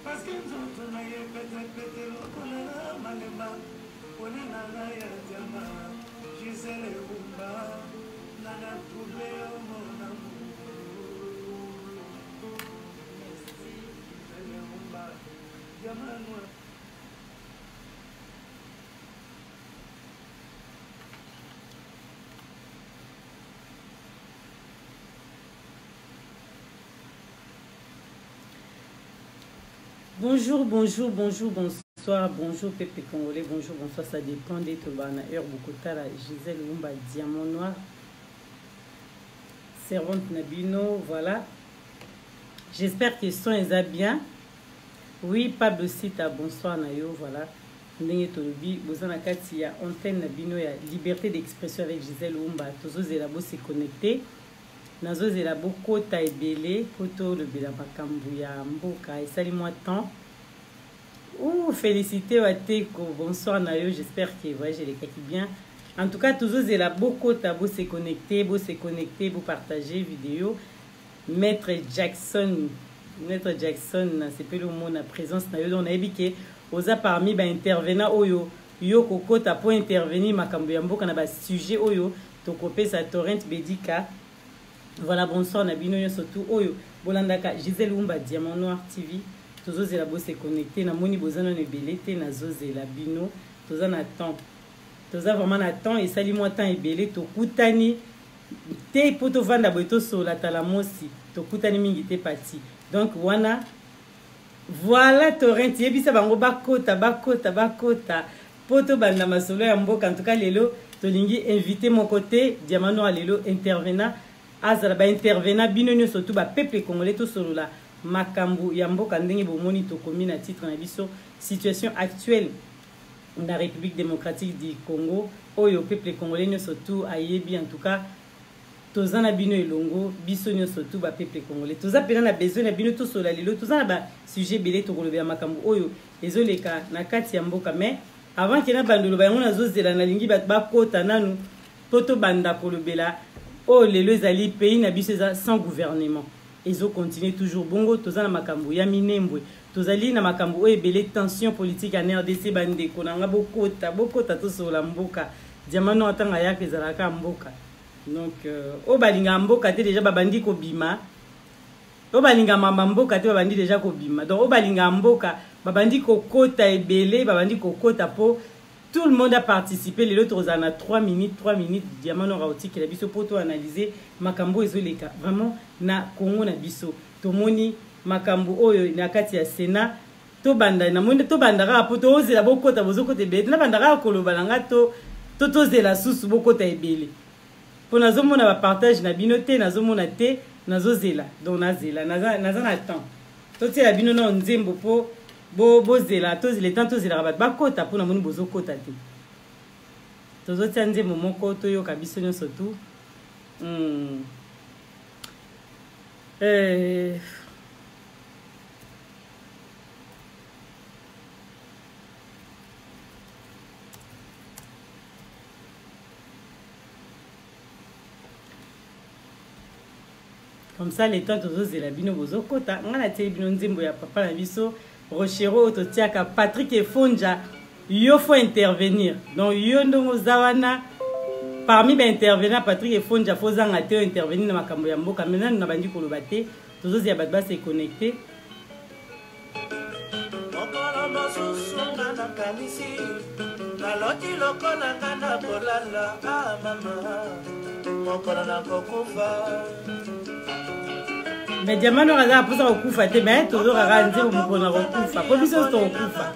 Parce que nous autres, on a pété le colère, malema, on est dans la yadama, Gisèle Rumba, nana trouvé mon amour. Merci, Gisèle Rumba, Yamanoua. Bonjour, bonjour, bonjour, bonsoir, bonjour peuple congolais, bonjour, bonsoir, ça dépend de Tobana, heure Bokota, la Gisèle Rumba, Diamant Noir, servante Nabino, voilà. J'espère que le son est bien. Oui, Pablo Sita, bonsoir Nayo, voilà. Ndenge Tolobi, Bozana Kati, ya antenne Nabino, ya liberté d'expression avec Gisèle Rumba, Tozo Zelabo se connecter. Nazo Zelabo Kota Ebele, Koto le Bela Makambu ya Mboka, et salut moi tant. Ouh, félicité Wateko, bonsoir Nayo, j'espère que ouais, j'ai les kaki bien. En tout cas, toujours Zelabo Kota, vous se connecter, vous partager vidéo. Maître Jackson, c'est pas le mot na présence Nayo, on a ébiqué, osa parmi ba intervenant Oyo, yo Kokota pour intervenir Makambu ya Mboka na ba sujet Oyo, to copé sa torrent Bedika. Voilà, bonsoir Nabino, surtout Oyo, Bolandaka, Gisèle Rumba, Diamant Noir TV, Tozo Zelabo se connecté, na moni bozano ne belete, na Zoze Labino, Toza na temps, Toza vraiment na temps, et sali moi temps et belé, to kutani, te poto vanda boito so la talamosi, to kutani mingi te pati. Donc, wana, voilà torrent, yebisa bango bakota, poto banda masolo ya Mboka, en tout cas, lelo, tolingi invité mon côté, Diamant Noir lelo, intervenant, azala ba intervenant bino nyo surtout ba peuple congolais to solola makambu ya Mboka ndenge bomoni to komi na titre na biso situation actuelle na République démocratique du Congo oyo peuple congolais nyo surtout ayebi en tout cas tozana bino elongo biso nyo surtout ba peuple congolais toza pena na besoin na bino to solola lelo tozana ba sujet belé to kolobela makambu oyo ezoleka na kati ya Mboka mais avant que na bandolo ba yango na zozela na lingi ba kota nanu poto banda kolobela. Oh, les alliés pays n'habitent sans gouvernement. Ils ont continué toujours. Bongo, tous na makambu ya minembwe. Tous alliés na makambu et belé tension politique en RDC bande. Konanga bokota tous sur la Mboka. Diamano atanga ya kezalaka Mboka. Donc, oh balinga Mboka te déjà babandi ko bima. Oh balinga mama Mboka te babandi déjà ko bima. Donc, oh balinga Mboka babandi ko kota et belé babandi ko kota po. Tout le monde a participé. Les autres, on a 3 minutes. Diamant Rauti qui a biso pour tout analyser. Makambo ezoleka. Vraiment, na Congo na biso. Tomoni makambo oyo na kati ya Sénat. To banda na monde to bandara po to ozela bokota bozokote bete. Na bandara koloba nanga to zela susu bokota ebele. Po nazomona ba partage na binote nazomona te nazozela. Donc nazela na temps. To ti la bino na nzembo po bozela tozi le temps tozi la rabat bakota pona moni bozo kota te tozo tianze momoko to yo kabiso nyo surtout comme ça les temps tozo zela bino bozo kota ngana te bino nzembo ya papa na biso Rochero Ototiaka Patrick Efonja yo faut intervenir donc yo ndongo zawana parmi ba intervenant Patrick Efonja faut zanga te intervenir na makambo ya Mboka maintenant na bandi koloba te tozo ya batba se connecter mais Diamant Noir a posé au coup faté mais toujours à rendre au bon au coup fa pour biso to coup fa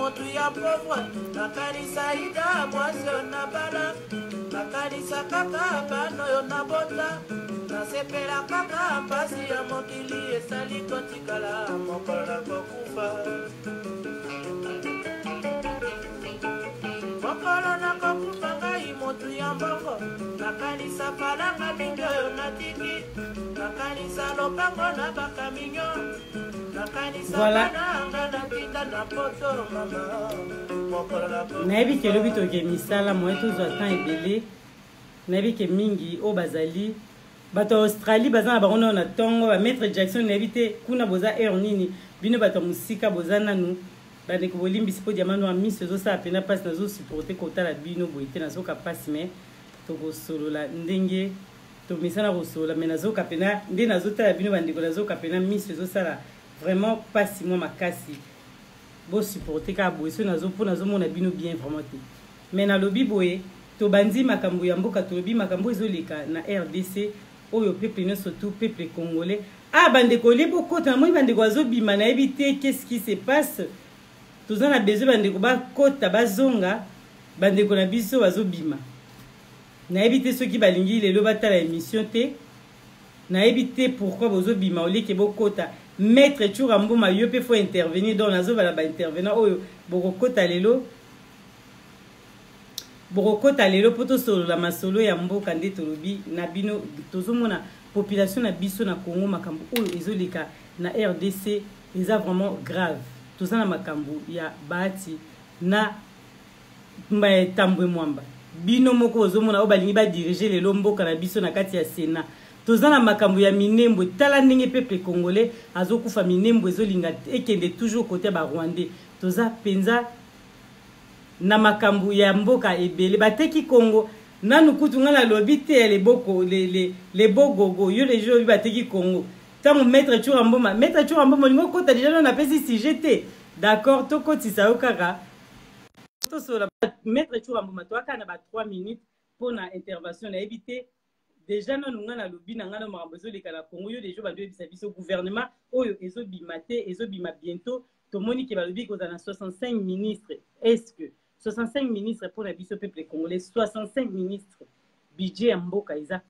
motu ya pauvre nakanisa ida mwasi oyo nabala nakanisa kaka bana oyo nabota nasepela kaka mpasi ya mokili esali kotikala mokolo na kokufa mokolo na kokufa ngai motu ya mbongo nakanisa palanga mingi oyo natiki nakanisa lopango na bakaminyo nakanisa bananga natinda na poto mama mokolo na kokufa nayebi ke lobi toke misala moye tozwa temps ebele nayebi ke mingi oyo bazali bato ya australie baza na bango na ntongo bamaître jackson nayebi te kuna boza aire nini bino bato ya mosika boza nanu bandeko bolimbisi mpo diamano ya miso ezosala mpena mpasi nazosupporte kotala bino boye te nazoka mpasi me tokosolola ndenge tomisana kosolola me nazoka mpena nde nazotala bino bandeko nazoka mpena miso ezosala vraiment mpasi mwa makasi bosupporte kaka boye so mpo nazomona bino bien vraiment te me nalobi boye tobandi makambo ya mboka tolobi makambo ezoleka na rdc oyo peuple nyonso tu peuple congolais bandeko olie bokota namoni bandeko bazobima nayebi te qu'est-ce qui se passe toza na besoin bandeko bakota bazonga bandeko na biso bazobima nayebi te soki balingi lelo batala émission te nayebi te pourquoi bozobima olieke bokota maître Tchoura Mboma yo pe faut intervenir donc nazobala baintervenant oyo bokokota lelo po tosolola masolo ya mboka nde tolobi na bino tozomona population na biso na Congo makambo oyo ezoleka na RDC eza vraiment grave toza na makambo ya bahati na tambwe mwamba bino moko ozomona oyo balingi badirige lelo mboka na biso na kati ya Sénat toza na makambo ya minembo tala ndenge peuple congolais azokufa minembo ezolinga ekende toujours côté ba Rwandais toza penza na makambo ya mboka ebele bateki Congo nanu kutu ngana lobi te les bogogo yo les jours bateki Congo tant maître Tchoura Mboma lingo kota déjà on appelle si j'étais d'accord to koti sa okaka to so la maître Tchoura Mboma to aka na ba 3 minutes pour na intervention na éviter déjà non ngana lobi na ngana makambo zo leka na Congo yo les jours ba doit bisa biso gouvernement oyo ezobima te ezobima bientôt to moni ke ba lobi ko na 65 ministres est-ce que 65 ministres pour la biso peuple congolais 65 ministres budget ya mboka eza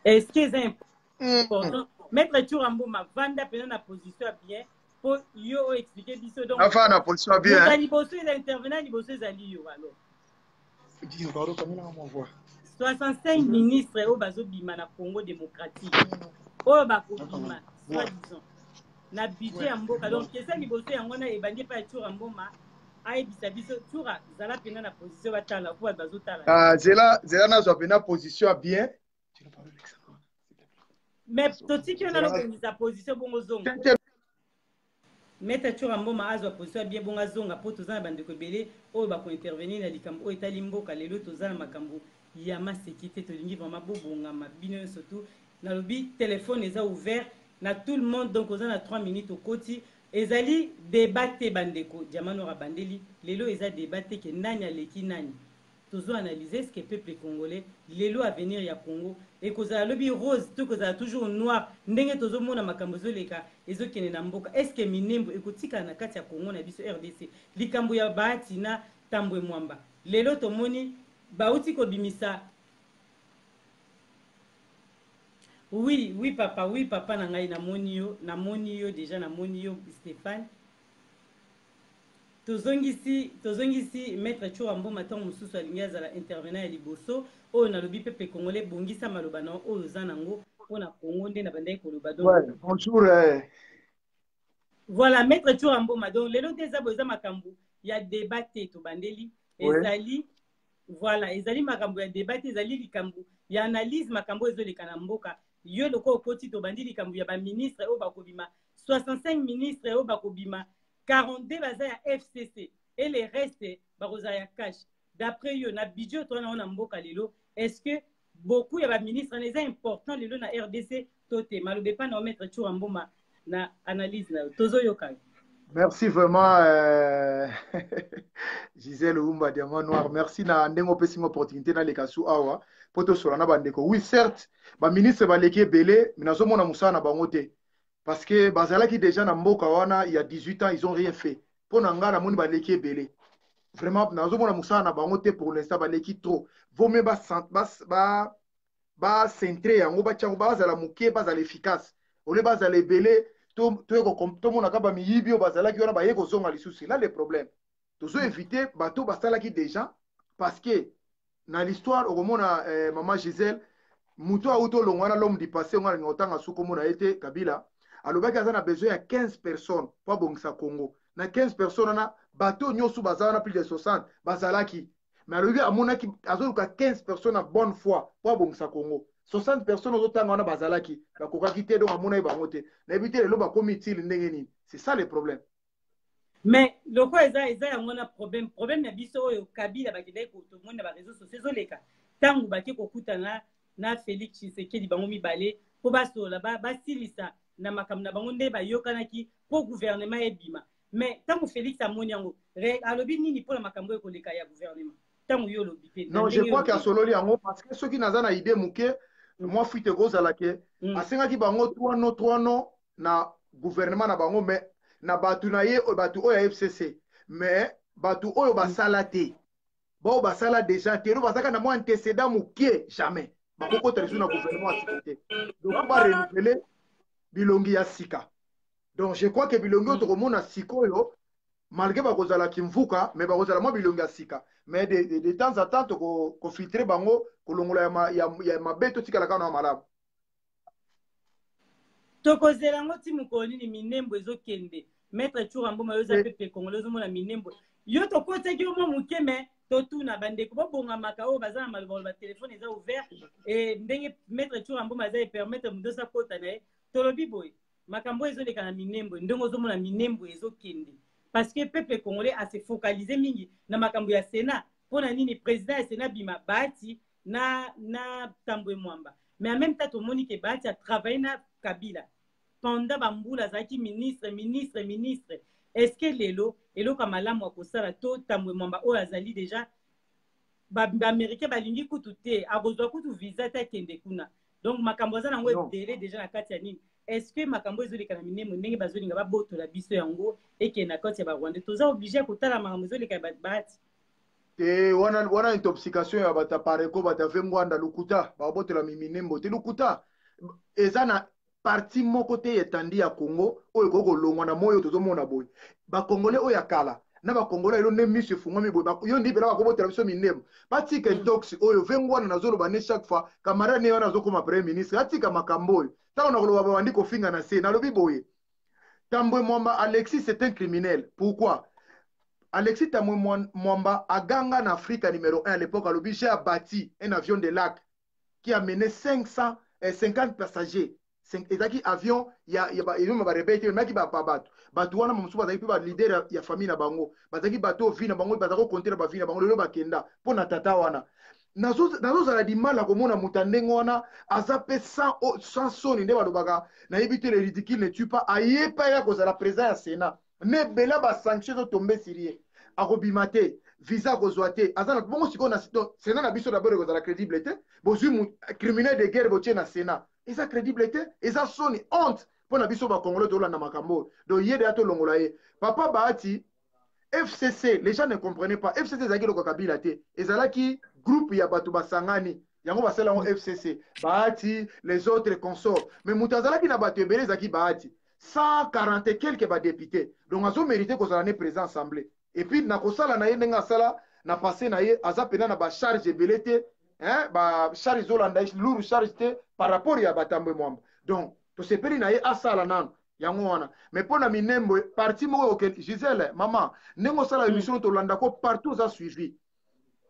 est-ce que c'est important maître Tchoura Mboma vanda pena na position bien pour yo expliquer biso donc enfin na position bien hein liboso les intervenants liboso ezali yo alors dis pardon comme on m'envoie 65 ministres au bazobima na Congo démocratique oyo bakobima soi-disant na budget ya mboka donc kesa liboso yango na ebandi pa Tchoura Mboma aibisa biso Tchoura zala pena na position batala pour bazotala zela na pena position bien mais totiki on a sa position bongo zonga Maître Tchoura Mboma azwa position bien bonga zonga po tozana bandeko ebele oyo bako intervenir na likambo oyo etali mboka lelo tozana makambo ya masekite tolingi vraiment bobongama bino surtout nalobi téléphone eza ouvert na tout le monde donc ozana 3 minutes au koti ezali débatté bandeko diamano rabandeli lelo eza débatté ke nani aleki nani tozo analyser ce que peuple congolais lelo à venir ya Congo et kozala lobi rose to kozala toujours noir ndenge tozo mona makambo zoleka ezokene na mboka est ce que minembo ekotika na kati ya Congo na biso RDC likambo ya bahati na tambwe mwamba lelo tomoni bauti ko bimisa oui papa na ngai na moni yo déjà na moni yo Stéphane tozongisi maître Tchoura Mboma tango mosusu alingi azala intervenant ya liboso oyo nalobi peuple congolais bongisa maloba na oyo oza nango mpona Congo nde na bandaki koloba donc bonjour voilà maître Tchoura Mboma donc lelo te eza boza makambo ya débat te tobandeli ezali voilà ezali makambo ya débat te ezali likambo ya analyse makambo ezoleka na mboka yo loko okoti tobandi likambo ya baministre oyo bakobima 65 ministres oyo bakobima 42 baza ya FCC et les restes baroza ya cash d'après yo na budget to na mboka lelo est-ce que beaucoup ya ba ministres les important lelo na RDC tote malobe pa na maître Tchoura Mboma na analyse na tozo yoka merci vraiment Gisèle Oumba Diamant Noir merci na ndengo pesi opportunité na lekasu awa poto solana bandeko oui certes ba ministre baleki belé mais nazomona musana bango te parce que bazala qui déjà na mboka wana il y a 18 ans ils ont rien fait mpo na nga namoni baleki ebele vraiment nazomona mosala na bango te pour l'instant baleki trop vome bacentre yango batyango bazala moke bazala efficace ole bazala ebele tomonaka bamiyibi oyo bazalaki wana baye kozonga lisusu là le problème tozo éviter bato basalaki déjà parce que na l'histoire okomona mama Gisèle muto auto longwana l'homme du passé ngana ngotanga suko mona ete Kabila alobaki aza na besoin ya 15 personnes po abongisa Congo na 15 personnes na bato nyonso bazala na plus de 60 bazalaki mais alobi amonaki azoluka 15 personnes à bonne foi po abongisa Congo 60 personnes ozotanga wana bazalaki bakokaki te donc amona ye bango te nayebi te lelo bakomi utile ndenge nini c'est ça le problème. Mais loko eza yango na problème na biso oyo Kabila bakidai ko to mona ba réseaux sociaux ezoleka tangu baki kokutana na Félix Tshisekedi bango mibale po basola basilisa na makambo na bango nde bayokanaki po gouvernement ebima mais tangu Félix amoni yango alobi nini po na makambo ekoleka ya gouvernement tangu yo lobi pe non je crois que asololi yango parce que soki naza na idée muke moi fuite kozala ke asengaki bango 3 non na gouvernement na bango mais na batu na ye batu oyo ya FCC mais batu oyo basala te bao basala déjà te bazaka na moi antécédent muke jamais bakokota lisu na gouvernement ya sika te donc ba renouveler bilongi ya sika donc je crois que bilongi oyo tokomona sikoyo malgré bakozala kimvuka mais bakozala mwa bilongi ya sika mais de temps à temps tokofiltre bango kolongola ya mabe totikala kaka na malamu tokozela ngo ti mokolo nini minembo ezokende maître Churamboma yoza pepe congolais ozomona minembo yo tokotaki yo mwa moke mais totuna bandeko bobongamaka oyo baza na maloba telefone eza ouvert et ndenge maître Churamboma aza epermettre modosa akota na ye tolobi boye makambo ezoleka na minembo ndenge ozomona minembo ezokende parce que peuple congolais a se focaliser mingi na makambo ya Sénat pona nini président ya Sénat bima Bahati na Tambwe Mwamba mais en même temps tomoni ke Bahati a travaillé na Kabila pendant bambula zaki ministre est-ce que lelo eloka malamu akosala to Tambwe Mwamba oyo azali déjà ba américain balingi kutu te akozwa kutu visa ta kende kuna donc makambo za nango ebele déjà na kati ya nini est-ce que makambo ezoleka na minemo ndenge bazolinga babotola biso yango eke na kati ya barwanda toza obligé kotala makambo ezoleka ya Bahati te wana intoxication ya bata pareko bata vengwanda lukuta babotola minembo te lukuta eza na parti moko te etandi ya Congo oyo kokolongwa na moyo tozomona boye bakongole oyo akala na bakongole elo ne miso efungwami boye yo ndi pela bakobotela biso minembo batika intox oyo vengwana nazoloba ne chaque fois camarade ne wana azokoma premier ministre atika makambo oyo ntango na koloba babandi kofinga na se nalobi boye Tambwe Mwamba Alexis c'est un criminel pourquoi Alexis Tambwe Mwamba aganga en Afrique numéro 1 à l'époque alobi j'ai abattu un avion de lac qui a mené 550 passagers ezaki avion ya ba rebete maki ba bato bato wana mosusu bazaki pe ba leader ya famille na bango bazaki bato vi na bango bazako compter ba vi na bango lelo bakenda pona tata wana nazozala dimala komona mutandenge wana aza pe sans soni nde balobaka nayebi te le ridicule ne tue pas ayepa ya kozala président ya Sénat ne bela ba sanction tombé sirie akobima te visa kozwa te aza na bongo siko na Sénat na biso d'abord kozala crédible te bozwi criminel de guerre botie na Sénat eza crédible te eza soni honte pona biso ba congolais tolanda makambo do yede ato longola ye papa Bahati FCC les gens ne comprenaient pas FCC ezaki loko Kabila te ezalaki groupe ya bato basangani yango basala ngo FCC Bahati les autres consorts mais mutu azalaki na bato ebele ezaki Bahati 140 et quelques ba députés donc azo mérité kozala ne président assemblée et puis na kosala na ye ndenge asala na passé na ye aza pena na ba charge ebele te hein ba charge zolanda lourd charge te par rapport ya Tambwe Mwamba donc to sepeli na ye asala nano yango wana mais pona minembo parti moko ke Gisèle maman ndenge osala émission tolanda ko partout za suivi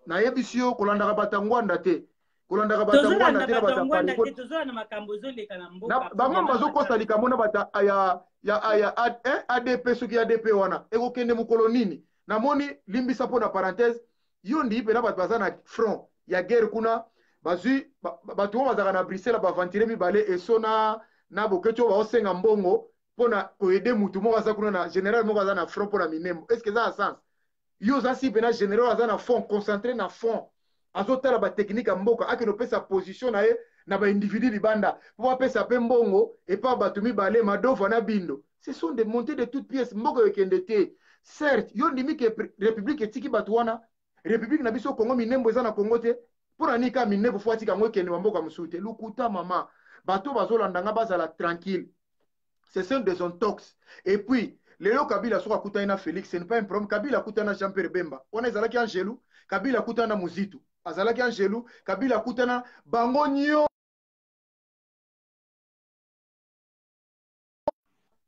na yebisio kolanda batangwanda te kolanda batangwanda te na batangwanda te tozola na makambo zoleka na mboka bango bazokosa likambo na bata ya ADP soki ADP wana ekokende mokolo nini namoni limbisa pona parenthèse yo ndi pe na bato baza na front ya guerre kuna bazwi bato bazaka na Bruxelles bavantire mibale esona na bokecho baosenga mbongo pona koyede mutu moko aza kuna na général moko aza na front pona minembo est-ce que ça a sens yo za si pena général aza na fond concentré na fond azotala ba technique ya mboka akeno pesa position na ye na ba individu libanda po apesa pe mbongo et pa bato mibale madova na bindo Ce sont des montées de toutes pièces. Mboko yekendete. Certes, yo ndimi ke République etiki batwana. République na biso Congo minembo eza na Congo te. Pour anika minembo fwati kango kende mboka musute. Lukuta mama. Bato bazolandanga bazala tranquille. Ce sont des intox. Et puis, lelo Kabila soka kutana Félix, ce n'est pas un problème. Kabila kutana Jean-Pierre Bemba. On est allé Angelo, Kabila kutana Muzitu. Azalaki Angelo, Kabila kutana bango nyo.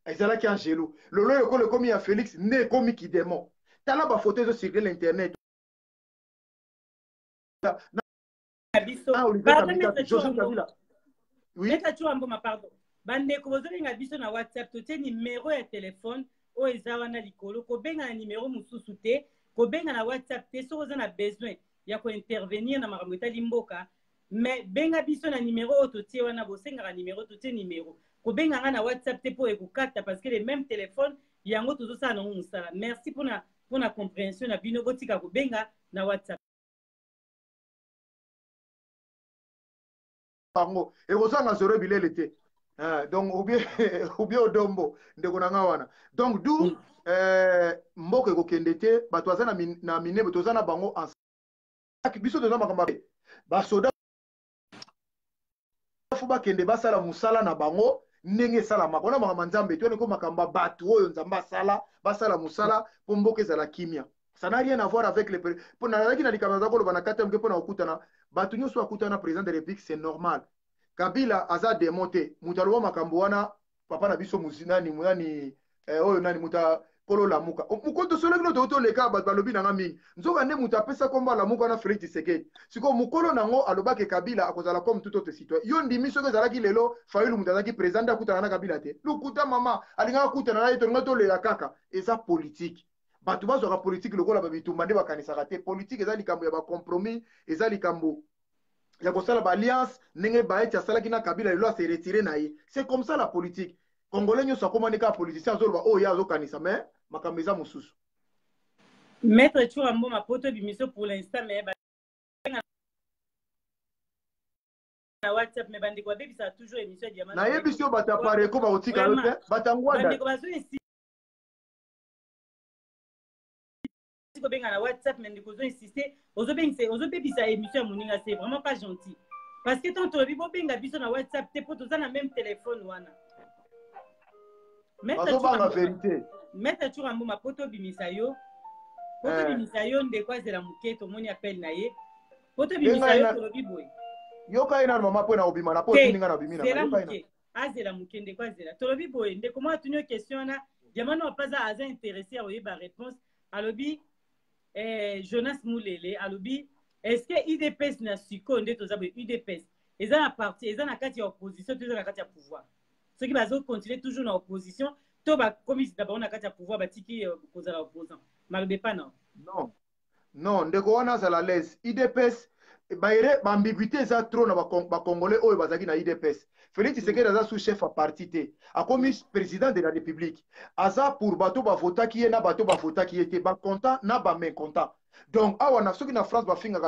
Azalaki Angelo. Lolo yoko le komi à Félix, ne komi ki démon. Tala ba photo zo sur l'internet. Oui. Pardon. Bandeko bozobenga biso na WhatsApp totie numéro ya téléphone o eza wana likolo ko benga na numéro mususu te ko benga na WhatsApp te so oza na besoin ya ko intervenir na makambo etali mboka mais benga biso na numéro o totie wana bosenga na numéro totie numéro ko benga nga na WhatsApp te po ekokata parce que le même téléphone yango tozo sa na musala. Merci pour la compréhension na bino botika ko benga na WhatsApp. Pango et osanga zoro bilele te. Donc ou bien odombo ndeko na wana donc d'où mboka ekokendete bato aza na minebo toza na bango ensemble biso toza makamba basoda fu bakende basala musala na bango ndenge esalama kona makambo nzambe to ndeko makamba bato oyo nzambe basala musala po mboka ezala kimia. Ça n'a rien à voir avec les pour na laki na likambo za koloba na kata mke po na okutana bato nyonso akutana président de la République, c'est normal. Kabila aza démonté mutaloba makambo wana papa na biso muzinani muyani oyo nani muta kolo lamuka mukoto solo kino to leka bato balobi na mingi nzoka nde muta pesa komba lamuka na Félix Tshisekedi siko mukolo nango alobake Kabila akozala comme tout autre citoyen yo ndimi soko ezalaki lelo Fayulu mutazaki président akutana na Kabila te lukuta mama alinga kutana na yeto ngoto le kaka eza politique bato bazwaka politique lokola babitumba nde bakanisaka te politique eza likambo ya ba compromis eza likambo ya kosala ba alliance ndenge baeti asalaki na Kabila lelo se retirer na ye. C'est comme ça la politique. Congolais nyo sa komande ka politicien azoloba oh ya azokanisa mais makambo eza mususu. Maître Churambo ma poto bimiso pour l'instant mais na WhatsApp mais bandeko babisa toujours émission diamant. Na yebisio bata pare ko ba otika lote batangwanda. Bandeko bazo ici ko benga na WhatsApp mais ndeko zo insister ozobebisa émission moninga c'est vraiment pas gentil parce que tant tobi bo benga biso na WhatsApp te poto za na même téléphone wana Maître Churambo ma poto bimisa yo ndeko azela muketo moni appel na ye poto bimisa yo tolobi boy yoka ina mama po na obima na poto ninga na bimina yoka ina azela mukende kwa azela tolobi boy ndeko mo atunyo question na jamano apaza aza intéressé à oyeba réponse alobi Jonas Moulele alobi est-ce que UDPS na siko nde toza boye UDPS eza na parti eza na kati ya opposition to eza na kati ya pouvoir ceux qui bazo continuer toujours na opposition to ba komisi d'abord na kati ya pouvoir batiki kozala opposant malobe pas non ndeko wana za la l'aise UDPS baire ambiguïté eza trop na ba congolais oyo bazaki na UDPS Félix Tshisekedi aza sous chef à parti te akomi président de la République aza pour bato ba votaki ye na bato ba votaki ye te ba content na ba men content donc awa na soki na France ba finga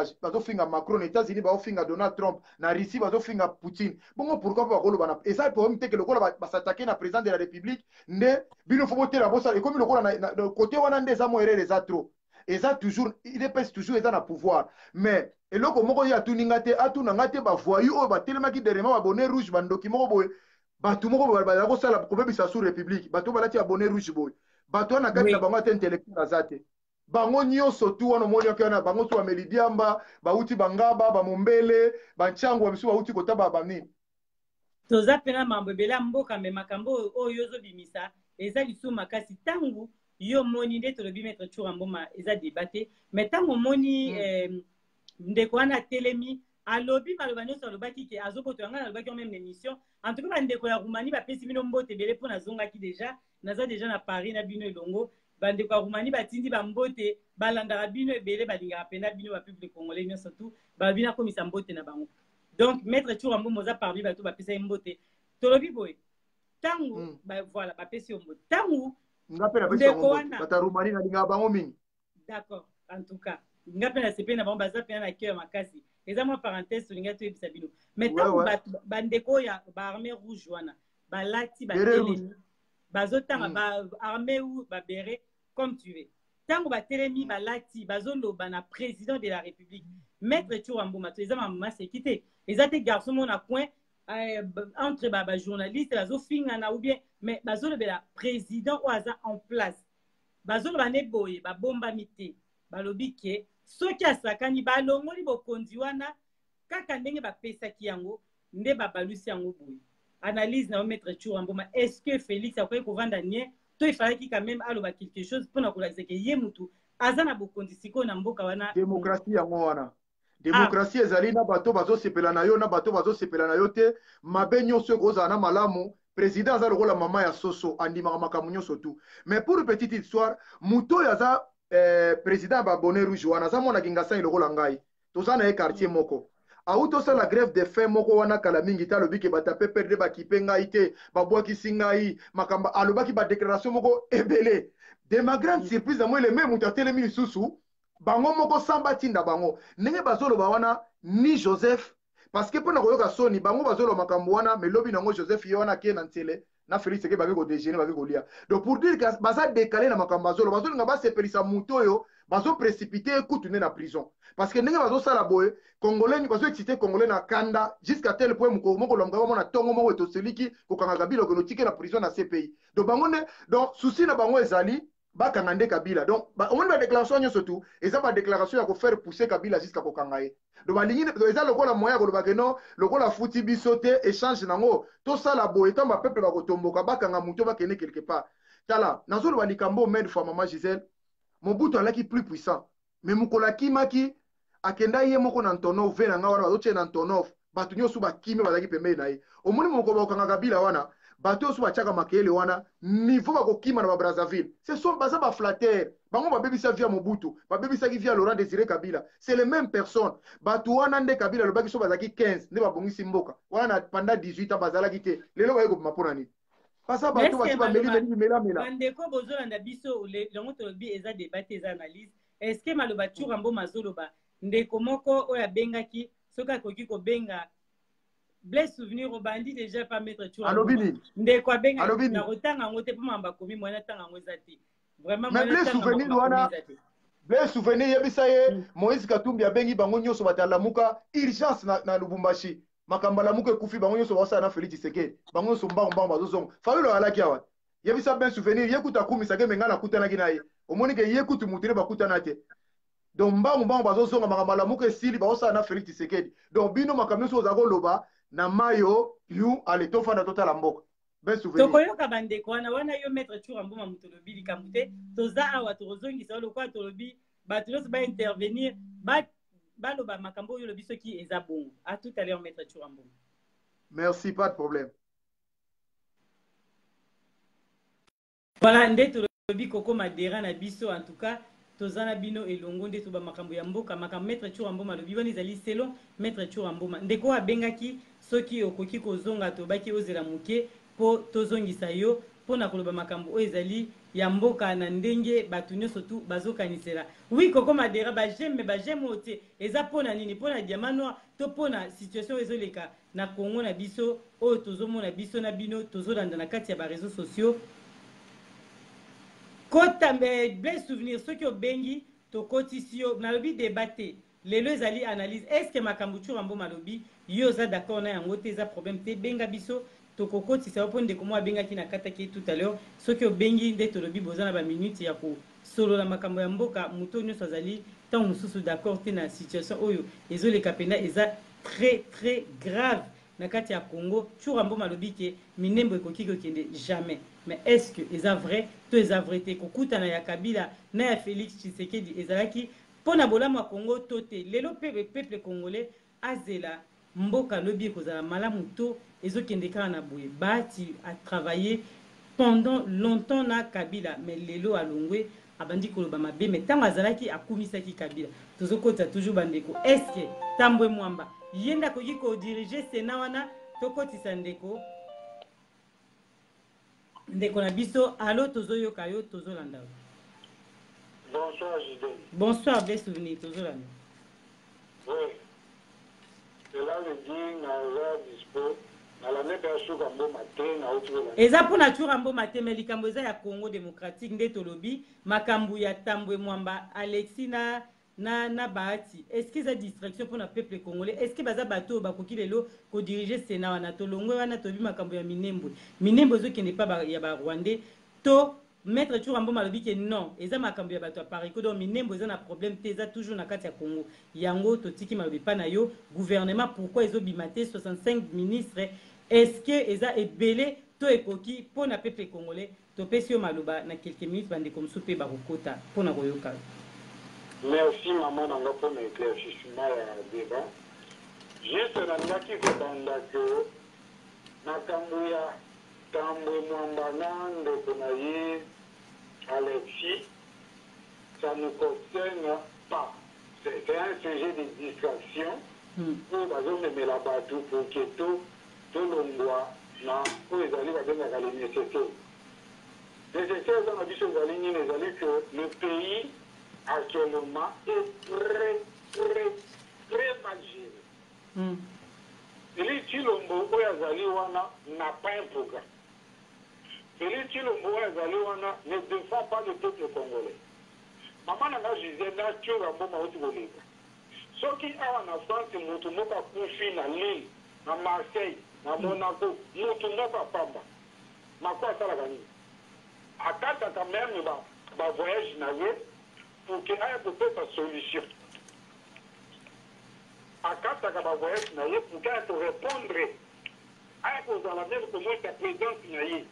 Macron, États-Unis ba finga Donald Trump, na Russie ba finga Poutine bongo pourquoi ba kolo bana eza problème te que le kola ba s'attaquer na président de la République nde bino fo boter la bossa et comme le kola na côté wana nde za mo erreur eza trop eza toujours UDPS toujours eza na pouvoir mais eloko moko ya tuninga te atunanga te ba voyu oyo batelemaki derrière ba bonnet rouge bandoki moko boye bato moko ba ko sala ko bebisa sur République bato balati ya bonnet rouge boye bato na kati na bango te intellectuel azate bango nyonso tu wana moni okana bango tu ameli diamba bauti bangaba ba mombele banchangu wa misu bauti kotaba bani toza pena mambo bela mboka me makambo oyo yozo bimisa eza lisu makasi tangu yo moni nde tolobi Maître Churambo ma eza débatté mais tango moni ndeko wana telemi alobi maloba nyonso alobaki ke azokoto yanga alobaki même émission en tout cas bandeko ya Roumanie bapesi bino mbote bele mpo nazongaki déjà naza déjà na Paris na bino elongo bandeko ya Roumanie batindi bambote balandaka bino ebele balingaka pena bino ba peuple congolais nyonso tout babina komisa mbote na bango donc Maître Churambo moza parmi bato bapesa mbote tolobi boye tango voilà bapesi mbote tango ngapela pesa mbote bata Roumanie na linga bango mingi d'accord en tout cas ngapela sepe na bango baza pena na cœur makasi eza moi parenthèse tolinga to ebisa bino mais tango bandeko ya ba armée rouge wana balati ba telemi bazotanga ba armée ou ba béré comme tu veux tango ba telemi ba lati bazoloba na président de la République maître Churamboma to ezama mama sécurité ezate garçon mon a coin entre ba journaliste bazofinga na ou bien mais bazolobela président ou aza en place bazoloba ne boye ba bomba mité balobi ke soki asakani balongoli bokonzi wana kaka ndenge bapesaki yango nde babalusi yango boye analyse na maître Churamboma est-ce que Félix akoki kovanda nie to il fallait quand même aloba quelque chose mpona kolakisa ke ye mutu aza na bokonzi sikoyo na mboka wana démocratie yango wana démocratie ezali na bato bazosepela na yo na bato bazosepela na yo te mabe nyonso ekozala na malamu président aza lokola mama ya soso andimaka makambo nyonso tu mais pour petite histoire moto oyo aza président babone rouge wana aza mwana kingasani lokola ngai toza na ye quartier moko auti osala grève de faim moko wana kala mingi te alobi ke batape perde bakipe ngai te babwakisi ngai makambo alobaki badéclaration moko ebele de ma grande surprise na moi le même moto atelemi lisusu bango moko samba tinda bango ndenge bazoloba wana ni Joseph parce que mpona koyoka soni bango bazoloba makambo wana melobi nango Joseph ye wana akie na nzele na Félix eke bake kodéjeuner bake kolia donc pour dire que baza décalé na makambo bazoloba bazolinga basepelisa moto oyo bazoprécipité kutu nde na prison parce que ndenge bazosala boye congolais bazoexcité congolais na kanda jusqu'à tel point moko lomga mona tongo moko etoseliki kokanga Kabila okenotike na prison na CPI donc bango ne donc souci na bango ezali bakanga nde Kabila donc omoni badéclaration nyonso tu eza badéclaration ya kofaire pousser Kabila jusqu'à kokanga ye donc balingi eza lokola moyen ya koloba ke non lokola futi biso te échange nango tosala boye ntango bapeple bakotomboka bakanga moto bakende quelque part tala nazoloba likambo main fois mama Gisèle Mobutu alaki plus puissant mais mokolo akimaki akenda ye moko na Antonov ve na nga wana bazotie na Antonov bato nyonso bakimi bazalaki pembeni na ye omoni mokolo bakokanga Kabila wana bato nyonso batiaka makeyele wana niveau bakokima na babrazzaville ce sont baza baflatere bango babebisa via Mobutu babebisaki via Laurent Désiré Kabila c'est les mêmes personnes bato wana nde Kabila alobaki so bazalaki 15 nde babongisi mboka wana pendant 18 ans bazalaki te lelo baye kobima mpona nini pasa bato bati bameli melamela bandeko bozolanda biso longo tolobi eza débat eza analyse est-ce que maloba Churamboma azoloba ndeko moko oyo abengaki soki akoki kobenga Blaise Souvenir obandi déjà pas mettre Churamboma ndeko abengaki na kotanga yango te mpo mamba komi mwana tanga yango eza te vraiment Blaise Souvenir wana Blaise Souvenir yebisa ye Moïse Katumbi abengi bango nyonso batalamuka urgence na Lubumbashi makambo lamuka ekufi bango nyonso basala na Félix Tshisekedi bango nyonso mbango bazozonga Fayulu alaki awa yebisa Blaise Souvenir ye kuta akumisaka menga nakutanaki na ye omoni ke ye kutu mutire bakutana te donc mbango bazozonga makambo lamuka esili basala na Félix Tshisekedi donc bino makambo nyonso oza koloba na mayo yu ale tofanda totala mboka Blaise Souvenir tokoyoka bandeko wana yo maître Churamboma mutolobi likambo te toza awa tozongisa lokola tolobi bato nyonso baintervenir baloba makambo oyo lobi soki eza bongo à tout à l'heure maître Churamboma. Merci, pas de problème. Voilà nde tolobi koko madera na biso en tout cas tozana bino elongo nde toba makambo ya mboka makambo maître Churamboma lobi boni ezali selon maître Churamboma ndeko abengaki soki okoki kozonga tobaki ozela muke po tozongisa yo pona koloba makambo oyo ezali ya mboka na ndenge bato nyonso tu bazokanisela oui koko madera bajeme ote eza pona nini pona diamant noir to pona situation ezoleka na Congo na biso oyo tozomona biso na bino tozolanda na kati ya bareseau sociaux kota Blaise Souvenir soki obengi tokotisi yo nalobi débatte lelo ezali analyse est-ce que makambo Churamboma lobi yo oza d'accord na yango te eza problème te benga biso tokokotisa opo ndeko mo abengaki na kataki tout à l'heure soki obengi nde tolobi boza na baminute ya kosolola makambo ya mboka moto nyonso azali ntango mosusu d'accord te na situation oyo ezoleka mpena eza très très grave na kati ya Congo Churamboma lobi ke minembo ekoki kokende jamais mais est-ce que eza vrai to eza vrai te kokutana ya Kabila na ya Félix Tshisekedi ezalaki mpona bolamu ya Congo to te lelo peuple congolais azela mboka lobi ekozala malamu to ezokende kaka na boye bati a travaillé pendant longtemps na Kabila mais lelo alongwe abandi koloba mabe mais ntango azalaki akumisaki Kabila tozokota toujours bandeko est-ce que Tambwe Mwamba yenda koki kodiriger Sénat wana tokotisa ndeko na biso alo tozoyoka yo tozolanda bonsoir Gisèle bonsoir Blaise Souvenir tozolanda oui cela veut dire naza dispo eza mpona turambo mate me likambo eza ya Congo démocratique nde tolobi makambo ya Tambwe Mwamba Alexis na Bahati est-ce que eza distraction mpona peuple congolais est-ce que baza bato oyo bakoki lelo kodirige Sénat wana tolongwe wana tolobi makambo ya minembwe ezokende pa ya barwandais to maître turambo malobi ke non eza makambo ya bato ya pariko donc minembwe eza na problème te eza toujours na kati ya Congo yango totiki malobi pa na yo gouvernement pourquoi ezobima te 65 ministres est-ce que eza ebele to ekoki mpona peuple congolais topesi yo maloba na quelques minutes bandeko mosusu mpe bakokota mpona koyoka. Merci maman nanga pour l'éclaircissement ya débat. Juste nangaki kobanda ke makambo ya Tambwe Mwamba na ndeko na ye Alexis, ça ne concerne pas. C'est un sujet de distraction pour bazomemela bato pour ke tolongwa na oyo ezali babengaka le nécessaire. Nécessaire eza na biso ezali nini ezali que le pays actuellement est très mal géré. Félix Tshilombo oyo azali wana n'a pas un programme. Félix Tshilombo oyo azali wana ne défend pas le peuple congolais. Mama nanga Gisèle na Turambo mauti kolega. Soki awa na France mutu moko akufi na Lille, na Marseille, na Monaco, mutu moko apamba. Mako asalaka nini? Akataka même ba voyage na ye pour que aya kopesa solution. Akataka ba voyage na ye pour qu'aya répondre aya kozala même comment ta présidence na ye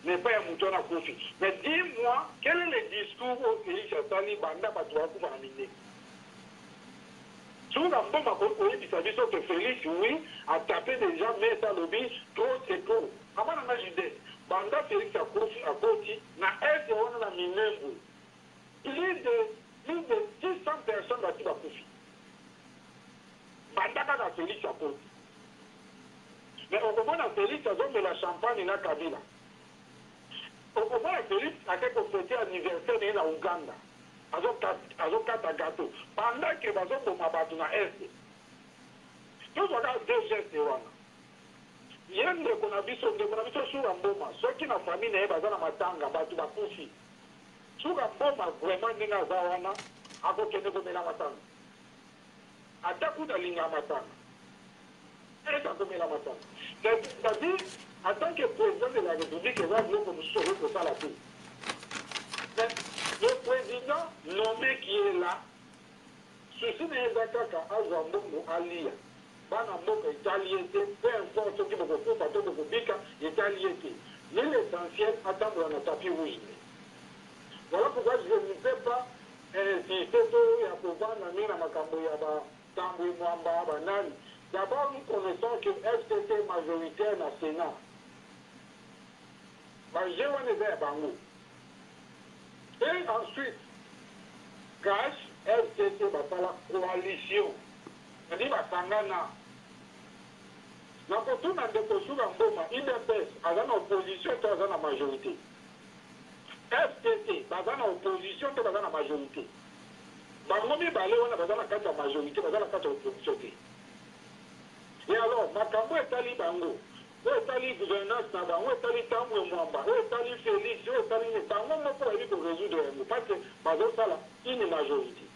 n'est pas un mouton à kofi. Mais dis-moi, quel est le discours au pays Chassali Banda Batouakou Baramine? Sur la bombe à Kokoï, il s'agit que Félix, oui, a tapé des gens, mais ça lobby, trop c'est trop. Avant la Judée, Banda Félix a Kofi, à Koti, na aide on a Minembo. Plus de 600 personnes à Kofi. Banda a Félix à Koti. Mais au moment où Félix a donné la champagne na Kabila. Au moment où Félix a fait anniversaire na Ouganda. Azokata gâteau. Pendant que bazokoma bato na Est. Tout ça deux gestes wana. Yende kona biso sura mboma. Soki na famille na baza na matanga bato bakufi. Sura mboma vraiment ninga za wana akokende komela matanga. Atakuta linga matanga. Esa komela matanga. C'est-à-dire, en tant que président de la République, il va vouloir comme sauver pour ça la paix. Mais le président nommé qui est là, ceci n'est pas qu'à Azambo Alia. Bana Moko italien, peu importe ce qui me propose, pas de Bobika, italien. L'essentiel, attendre un tapis rouge. Voilà pourquoi je ne sais pas si c'est tout, il y a pour voir la mine à Makambo Yaba, Tambwe Mwamba, Banani. D'abord, nous connaissons que FCT est majoritaire dans le Sénat. J'ai un Bango. Et ensuite, grâce FCT va la coalition. C'est-à-dire, Sangana. Dans tout le monde, IDPS, à la opposition, tu as la majorité. FCT, à la opposition, tu as la majorité. Bango, on a la carte de majorité, on a la carte de opposition. Et alors, Makambo est allé Bango, où est allé gouvernance Naba, où est allé Tambwe Mwamba, où est allé Félix, où est allé Bango, on peut aller pour résoudre le parce que Bazo Sala, une majorité.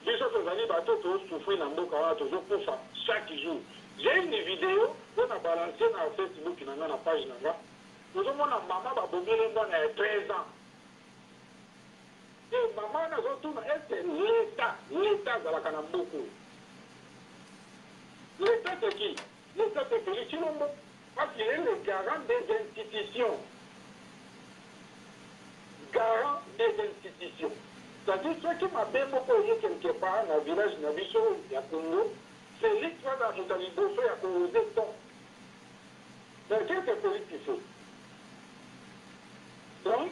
Les autres années, bateau, tous souffrent dans le Boka, toujours pour ça, chaque jour. J'ai une vidéo, on a balancé dans Facebook, dans la page Nanga. Nous avons ma maman, ma bonne à 13 ans. Et maman, nous avons c'est l'État de la Kanamboko. L'État c'est qui? L'État c'est Félix Tshilombo. Parce qu'il est le garant des institutions. Garant des institutions. C'est-à-dire, ceux qui m'appellent beaucoup quelque part dans le village Nabiso, il y a Congo, Félix va dans le Taliboso, il y a causé ton. Donc, qu'est-ce que Félix qui fait? Donc,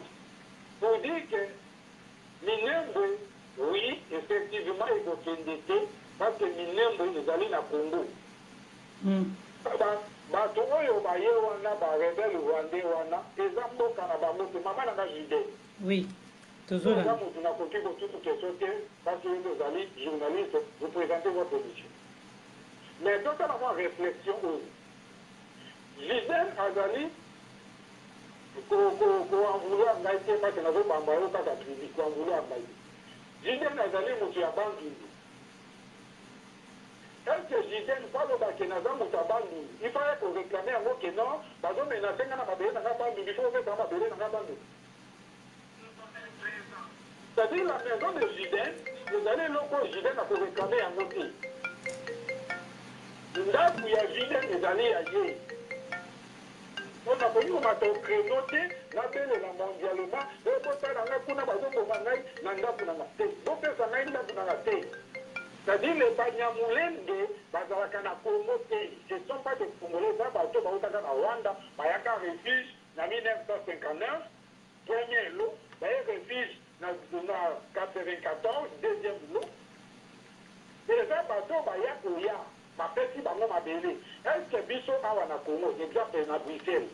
pour dire que Minembo, oui, effectivement, il faut qu'il décide. Parce que Minembo, ils allaient na Congo. Bato oyo baye wana ba rebelle rwandais wana ezamboka na bamoto mama na Judée. Oui. Toujours là. Nous avons compris pour toute question parce que vous allez journaliste vous présentez votre position. Mais totalement réflexion Jiden azali koambula ngai te parce nazobamba yo kaka tribi koambula ngai Jiden azali moto ya bandundu est-ce que Jiden balobake naza moto ya bandundu il fallait koréclame yango ke non bazomenase nga na mabele na nga bandundu il faut opesa mabele na nga bandundu. C'est-à-dire la maison de Jiden ezali eloko Jiden akoréclame yango te ndako ya Jiden ezali ya ye on a connu ma créneau te nabelela mondialement ekotala ngai kuna bazoboma ngai na ndako na nga te bopesa ngai ndako na nga te. C'est-à-dire les banyamulenge bazalaka na Congo te ce sont pas des Congolais eza bato bautaka na Rwanda bayaka refuge na 1959 premier lot baye refuge na 94 deuxième lot eza bato baya koya bapesi bango mabele. Est-ce que biso awa na Congo exemple na Bruxelles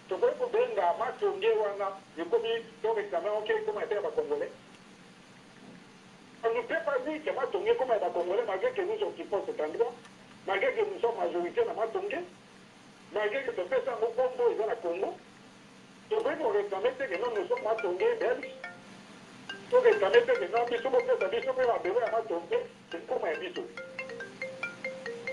tokoki kobenga matonge wana ekomi torekame oke ekoma ete ya bacongolais? On ne peut pas dire que matonge ekoma ya bacongolais malgré que nous occupons cet endroit, malgré que nous sommes majorité na matonge, malgré que topesa yango kombo eza na Congo. Tokoki korekame te que non nous sommes matonge belge, torekame te que non biso bopesa biso mpe mabele ya matonge ekoma ya biso.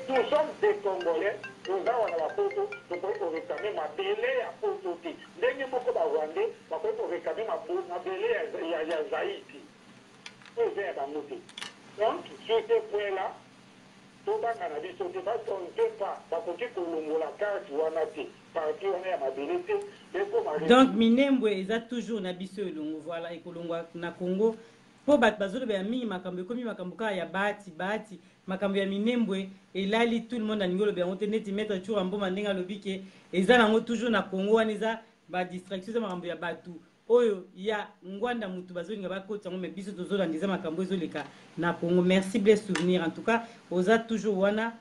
Nous sommes des Congolais, nous avons la photo, nous pouvons réclamer ma belé à photo. Dernier mot que Rwandais, nous pouvons réclamer ma belé à Zaïti. Donc, sur ce point-là, tout le monde a dit parce qu'on ne peut pas, parce qu'on la carte ou on a dit, parti on est à ma belé. Donc, Minembwe, ils ont toujours nabiso elongo, voilà, et Kolongwa na Congo. Po bat bazolo be mingi makambo komi makambo ka ya bati makambo ya Minembwe elali tout le monde angolo be onte neti mettre toujours en bomba ndenga lobike eza nango toujours na Congo aniza ba distraction za makambo ya batu oyo ya ngwanda mutu bazolinga bakota ngo me biso tozola ndiza makambo ezoleka na Congo. Merci blé souvenir en tout cas oza toujours wana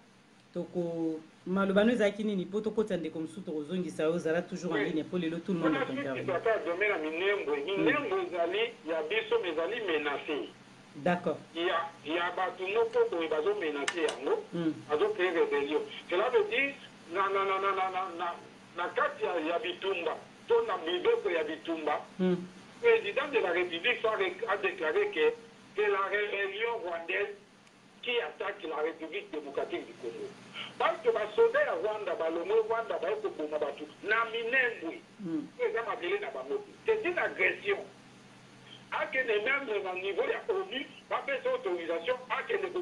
toko malobano ezaki nini po tokota ndeko msuto kozongisa ozala toujours en ligne pour lelo tout le monde intervenir. Minembwe ezali ya biso mezali menacé. D'accord. Il y a batu moko boye bazo menacé yango bazo créer rébellion. Cela veut dire na kati ya bitumba to na mibeko ya bitumba président de la République a déclaré que la rébellion rwandaise qui attaque la République démocratique du Congo. Parce que les soldats à Rwanda, le Rwanda, c'est une agression. À que les membres au niveau de l'ONU, pas besoin d'autorisation, à que les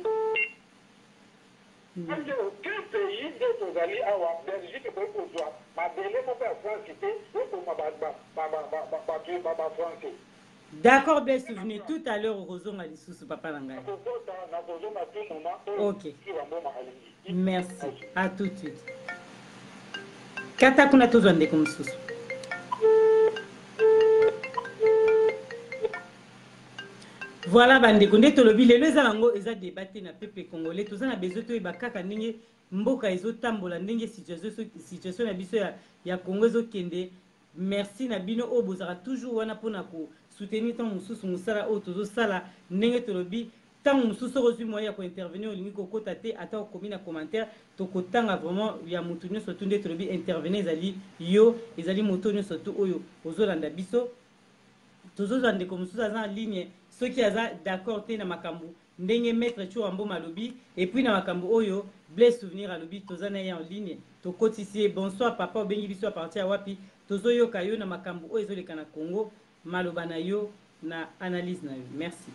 parce qu'aucun pays d'autres alliés à la Belgique peut pouvoir m'appeler pour faire français ou pour ma français. D'accord, bien souvenu. Tout à l'heure, Roson a dit sous papa Langai. Ok. Merci. À tout de suite. Kata kuna tozwande comme sous. Voilà, bandeko nde tolobi lelo eza nango eza débatté na peuple congolais toza na besoin to bakaka ndenge mboka ezotambola ndenge situation na biso ya Congo ezokende. Merci na bino o bozaka toujours wana pona ko soutenir tant mususu musala o tozo sala ndenge tolobi tant mususu reçu moyen ko intervenir olingi ko kota te ata ko na commentaire to kotanga vraiment ya mutu nyonso to nde tolobi intervenir ezali yo ezali moto nyonso to oyo ozolanda biso tozo zande ko mususu aza en ligne ceux qui aza d'accord te na makambo ndenge maître Chouambo malobi et puis na makambo oyo blé souvenir alobi toza na en ligne to kotisi bonsoir papa obengi biso à partir wapi tozo yoka yo na makambo oyo ezoleka na Congo maloba na yo na analyse na yo. Merci.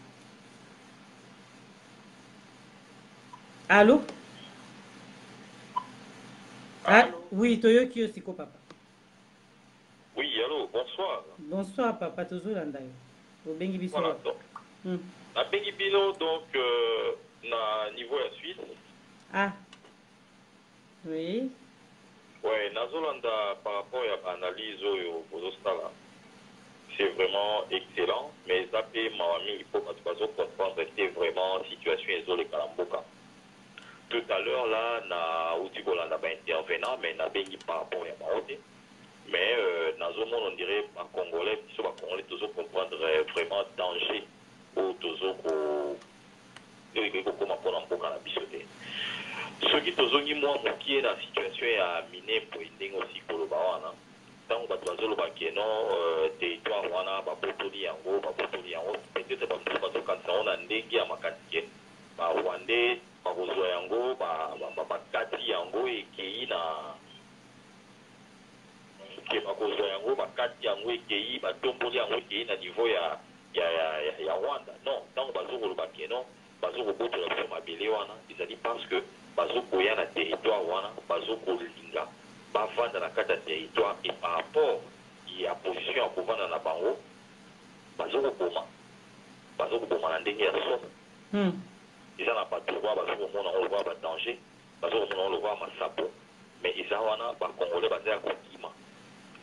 Allô? Ah, oui, toyoki yo siko papa. Oui, allô, bonsoir. Bonsoir papa tozo landa yo. Obengi biso. Voilà, donc. Na bengi bino donc na niveau ya Suisse. Ah. Oui. Ouais, nazolanda par rapport à l'analyse au Bozostala. C'est vraiment excellent, mais ça fait il faut comprendre que c'est vraiment situation isolée Kalamboka. Tout à l'heure là, na Utibola n'a pas intervenant, mais n'a bengi par rapport à Maroté. Mais dans un monde on dirait en Congolais, si on va Congolais, tous comprendre vraiment danger au Tozo comment pour l'emboka la bichoté. Ce soki tozongi mwa mokie na situation ya minembo ndenge aussi koloba wana ntango bato bazoloba keno territoire wana babotoli yango peut-être bamosusu bazokanisa yango na ndenge ya makasi ke barwandais bakozwa yango bakati yango ekei na ke bakozwa yango bakati yango ekei batomboli yango ekei na niveau ya Rwanda. Non, ntango bazokoloba keno bazokobotola biso mabele wana ezali parce que bazokoya na territoire wana bazokolinga bavanda na kati ya territoire et par rapport ya position ya kovanda na bango bazokoboma na ndenge ya somo eza na bato lokola bazokomona ngo lokola badanger bazokomona ngo lokola masapo mais eza wana bacongolais baza ya kokima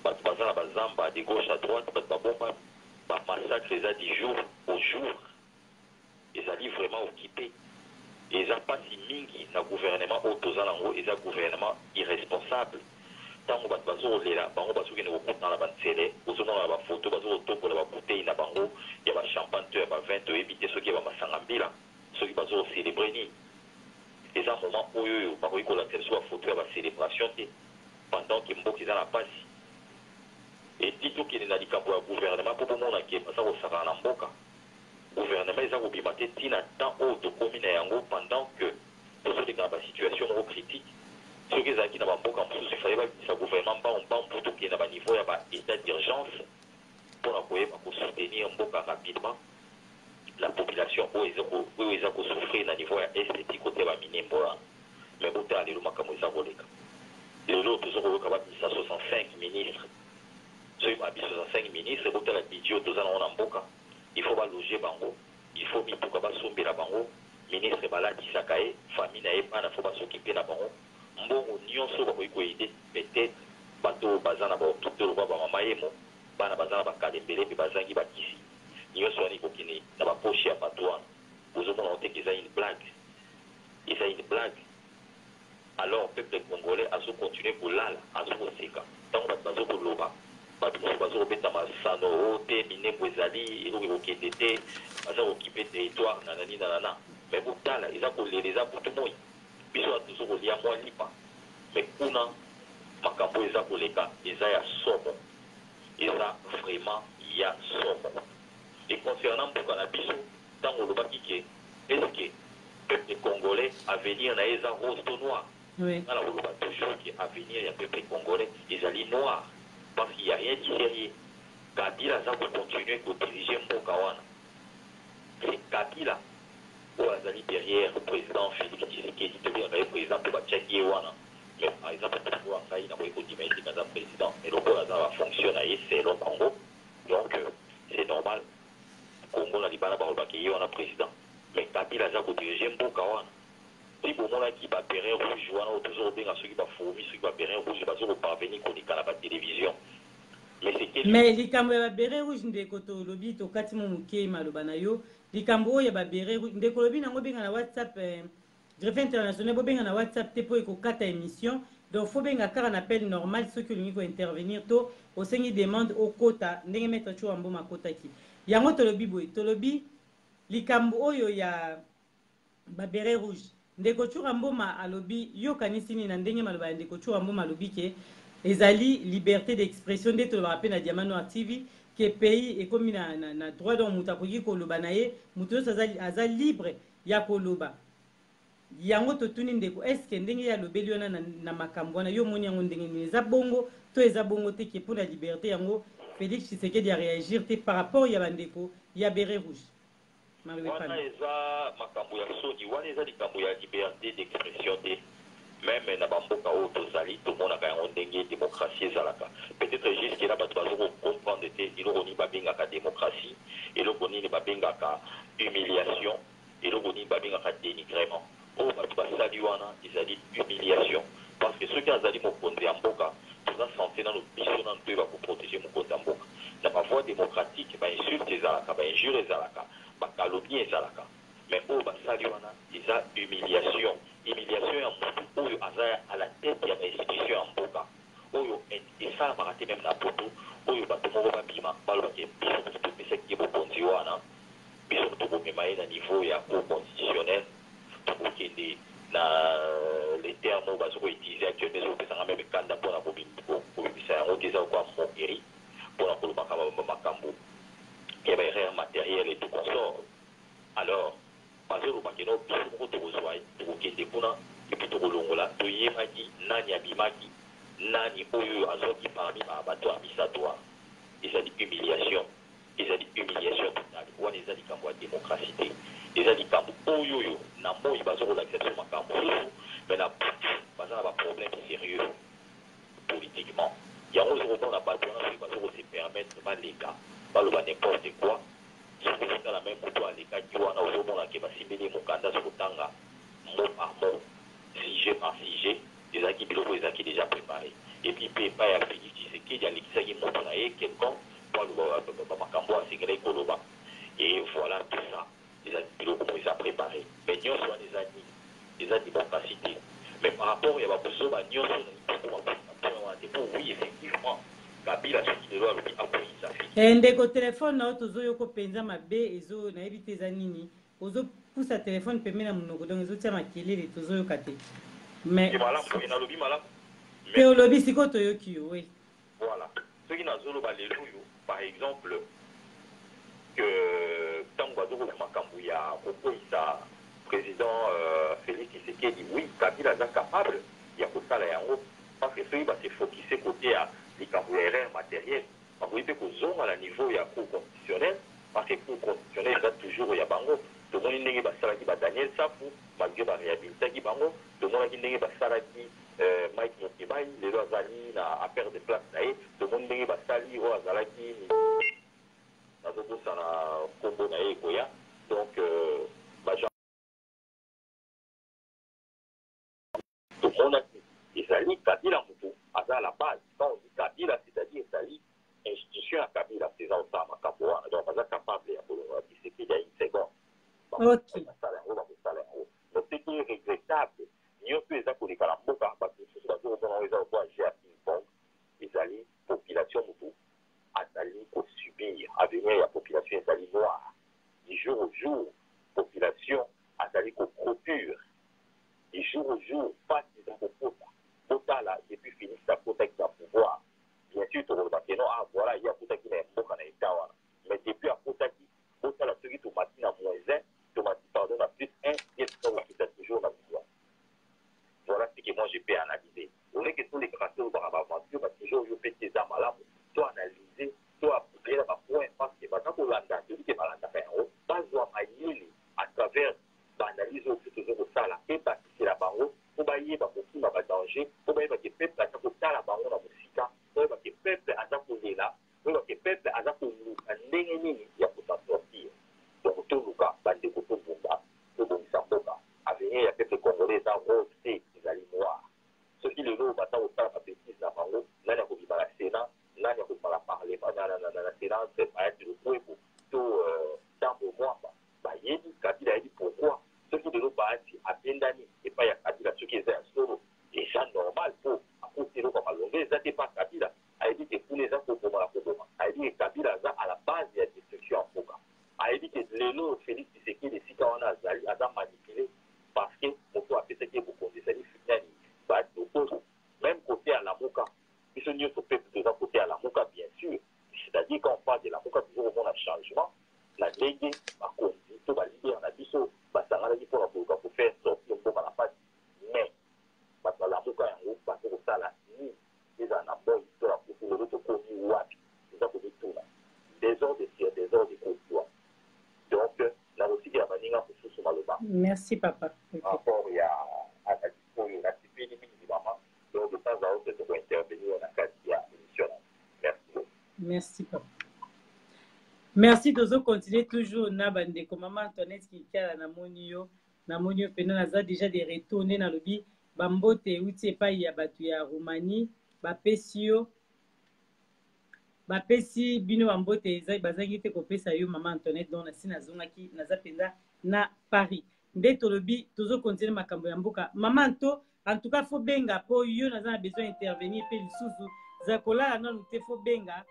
bato baza na bazamba de gauche à droite bato babomba bamassacre eza du jour au jour ezali vraiment occupé eza mpasi mingi na gouvernement oyo toza nango eza gouvernement irresponsable ntango bato bazokolela bango bazokende kokutana na banzele ozomona na bafoto bazokotombola babouteille na bango ya bachampagne to ya bavin toyebi te soki ya bamasanga mbila soki bazokocelebre nini eza moment oyo bakoki kolakisa biso bafoto ya bacélébration te pendant ke mboka eza na mpasi eti tokende na likambo ya gouvernement mpo bomona ke baza kosakana na mboka gouvernement eza kobima te ntina temps oyo tokomi na yango pendant que tozolinga na basituation moko critique soki ezalaki na bamboka mosusu efale babimisa gouvernement mbambu tokende na baniveau ya baétat d'urgence mpona koyeba kosoutenir mboka rapidement la population oyo eza kosouffrir na niveau ya esthétique kote baminembo wana mais botala lelo makambo eza koleka lelo tozokoyoka babimisa 65 ministre soki babimisa 65 ministre botala bidio toza nango na mboka il faut baloger bango il faut mituka basombela bango ministre balatisaka ye famille na ye bana fo basokipe na bango mbongo nyonso bakoki koyede peut-être bato baza na baotuto lokwa bamama yemo bana baza na bakalembele mpe bazangi bakisi nyonso wana ekokende na baposhe ya bato wana ozomona oteke eza une blague alors peuple congolais azokontinue kolala azokoseka ntango bato bazokoloba bato mosusu bazokobeta masano o te minembo ezali eloko ekokende te baza kokipe territoire nanana mais botala eza kolela eza butu moi biso bato tozokolia mwa lipa mais kuna makambo eza koleka eza ya somo eza vraiment ya somo et concernant mboka na biso ntango olobaki ke estce peuple congolais avenir na ye eza rose to noir ngana koloba toujours ke avenir ya peuple congolais ezali noir parce qu'il n'y a rien qui sérieux. Kabila a continué à diriger mboka wana. C'est Kabila qui est derrière le président Félix Tshisekedi, le président de Bachaki wana. Mais par exemple, il y a un président, mais le président fonctionne c'est le Congo. Donc, c'est normal. Le Congo n'a pas de président. Mais Kabila a dirigé mboka wana. Si vous avez qui va béret rouge, ou toujours bien ceux qui va fourmi, ceux qui va béret rouge, ils vont parvenir à la télévision. Mais likambo ya babere rouge ndeko tolobi tokati mo muke maloba na yo likambo ya babere rouge ndeko lobi nango benga na WhatsApp greffe international bo benga na WhatsApp te po ekokata émission donc faut benga kaka na appel normal ceux qui lingi ko intervenir to osengi demande au kota ndenge mettre cho ambo makota ki yango tolobi boy tolobi likambo oyo ya babere rouge ndeko chura mboma alobi yo kanisini na ndenge maloba ya ndeko chura mboma alobi ke ezali liberté d'expression nde toloba pe na Diamant Noir TV ke pays ekomi na droit donc mutu akoki koloba na ye mutu nyonso aza libre ya koloba yango totuni ndeko eske ndenge ya lobeli wana na makambo wana yo moni yango ndenge nini eza bongo to eza bongo te ke mpona liberté yango Félix Tshisekedi a réagir te par rapport ya bandeko ya beret rouge wana eza makambo ya soni wana eza likambo ya liberté d'expression te même na bamboka oyo tozali tomonaka yango ndenge démocratie ezalaka peut-être jusque là bato bazokocomprendre te eloko nini babengaka démocratie eloko nini babengaka humiliation eloko nini babengaka dénigrement oyo bato basali wana ezali humiliation parce que soki azali mokonzi ya mboka toza sante nano biso nano toyeba koprotege mokonzi ya mboka na bavoie démocratique bainsulte ezalaka bainjure ezalaka bakalomie ezalaka mais oyo basali wana eza humiliation ya motu oyo aza à la tête ya bainstitution ya mboka oyo esalamaka te meme na poto oyo bato moko babima balobake biso motu topesaki ye bokonzi wana biso motu bomema ye na niveau ya cour constitutionnel tokokende les termes que vous utilisez actuellement, vous avez même quand pour la moquerie, pour la macambo, qui est un matériel et tout consort. Alors, parce que vous avez besoin de vous quitter pour et puis de vous longola, de yemaki, nani abimaki, nani oyo azoki parmi ma bateau abisatoire. Ils ont dit humiliation. Ils ont dit humiliation totale. Ils ont dit démocratie. Ils ont dit oyo na mo il va se l'accepter ma cambo. Mais là, parce qu'on a un problème sérieux politiquement. Il y a un autre dans la bataille qui va se permettre de les gars, pas le n'importe quoi. Ils sont dans la même couteau à les gars qui ont un autre qui va s'immédier mon candidat sur le tanga, mot par mot, sujet par sujet, des acquis pilotes, des acquis déjà préparés. Et puis, il ne peut pas y avoir Félix Tshisekedi, il y a l'équipe qui montre quelqu'un, pour le Macambo à Ségré Koloba. Et voilà tout ça. Les acquis pilotes, comment ils ont préparé. Mais nous sommes des acquis, des démocratie. Mais par rapport à la besoin, nous sommes oui, effectivement, Kabila, ce qui doit le appuyer sa fille. Ndeko téléphone na otozo yoko penza mabe ezo na ebite za nini ozo poussa téléphone pembe na munoko donc ezo tia makelele tozo yoka te mais na lobi malamu pe olobi siko toyoki yo oui voilà ce qui nazolo ba lelo yo par exemple que tango bazoko na makambo ya kokoisa président Félix Tshisekedi oui Kabila est capable ya kosala yango parce que ceux qui va se focuser côté à l'erreur matérielle, on peut dire qu'aux à la niveau il y a cours constitutionnel, parce que cours constitutionnel il y a toujours il y a bango, tout le monde n'est pas ça qui va Daniel Safou, malgré la réhabilitation qui bango, tout le monde n'est pas ça qui Mike Mokibai, les lois ali à perdre de place là, tout le monde n'est pas ça qui au Azalaki, dans le ça na combo na Ekoya, donc tout le monde a Ezali Kabila Moutou, à la base, quand on dit Kabila, c'est-à-dire Ezali, institution à Kabila, c'est ça, on s'en va, donc on est capable de dire qu'il y a une seconde. Ok. Mais ce qui est regrettable, nous sommes les accords de Kalamboka, parce que ce sont les accords de ping-pong, Ezali, population Moutou, Ezali, pour subir, à venir, la population Ezali noire, du jour au jour, population, Ezali, pour procure, du jour au jour, pas de population. Là, depuis fini sa quota qui a pouvoir. Bien sûr, tu vois que non, ah voilà, il y a quota qui n'est pas dans l'état. Mais depuis à quota qui, quota la série tu matin à moins 1, tu m'as dit pardon à plus 1, et tu as toujours la victoire. Voilà ce que moi j'ai pu analyser. On est que tous les crasseurs au Barabaman, tu vas toujours faire tes armes à l'âme, toi analyser, toi appuyer la point, parce que maintenant pour l'anda, tu dis que l'anda fait un haut, pas à travers l'analyse au plus toujours ça là, et parce que c'est la barreau. Pour bailler beaucoup de danger, pour bailler que peuple a pour la baron dans le sika, pour que peuple a pour là, pour que peuple a pour nous, un ennemi qui a pour s'en sortir. Donc tout le cas, bande de couteaux pour ça, tout le monde s'en boka. À venir, il y a peuple congolais dans rose, c'est les alliés noirs. Ceux qui le louent, maintenant, au temps, la bêtise dans la baron, là, il y a pour la Sénat, là, il y a pour la parler, dans la Sénat, c'est pas être le point pour tout temps pour moi. Bah, il y a dit, Kabila a dit pourquoi. Ceux qui ne l'ont pas dit à bien d'années, et pas il y a Kabila, ceux qui étaient à solo, et ça normal pour apporter l'eau comme à l'ongé, ça n'est pas Kabila. A dit que pour les gens, pour la Koboma. A dit que Kabila, à la base, il y a des destruction en Foka. A dit que l'élo, Félix Tshisekedi, les Sikawana, a manipulé, parce que, on peut appeler ça qui est beaucoup de séries, même côté à la Mouka, ils sont mieux peuple de l'autre côté à la Mouka, bien sûr. C'est-à-dire, quand on parle de la Mouka, toujours au monde a changement, la légué, par contre, tout va libérer, on a dit ça. Ça va dire pour faire sortir un peu par la face, mais parce que la Mouka est en haut, parce que ça, la nuit, ils en ont bon, ils sont pour le retour connu ou à ils ont connu tout là. Des ordres de tir, des ordres de contrôle. Donc, là aussi, il y a un manière pour tout sur le bas. Merci, papa. Encore, il y a à la disposition, la discipline, évidemment. Donc, de temps à autre, tu peux intervenir dans la case qui a émission. Merci. Merci, papa. Merci de continuer toujours na bande comme maman Antoinette qui a na monio pendant naza déjà des retourner na lobi bambote uti pa ya batu ya Roumanie bapesio bapesi bino bambote eza bazangi te kopesa yo maman Antoinette donc na sina zongaki naza penda na Paris nde tolobi tozo continuer makambo ya mboka maman Anto en tout cas faut benga po yo naza na besoin intervenir pe lisusu za kolala na lute faut benga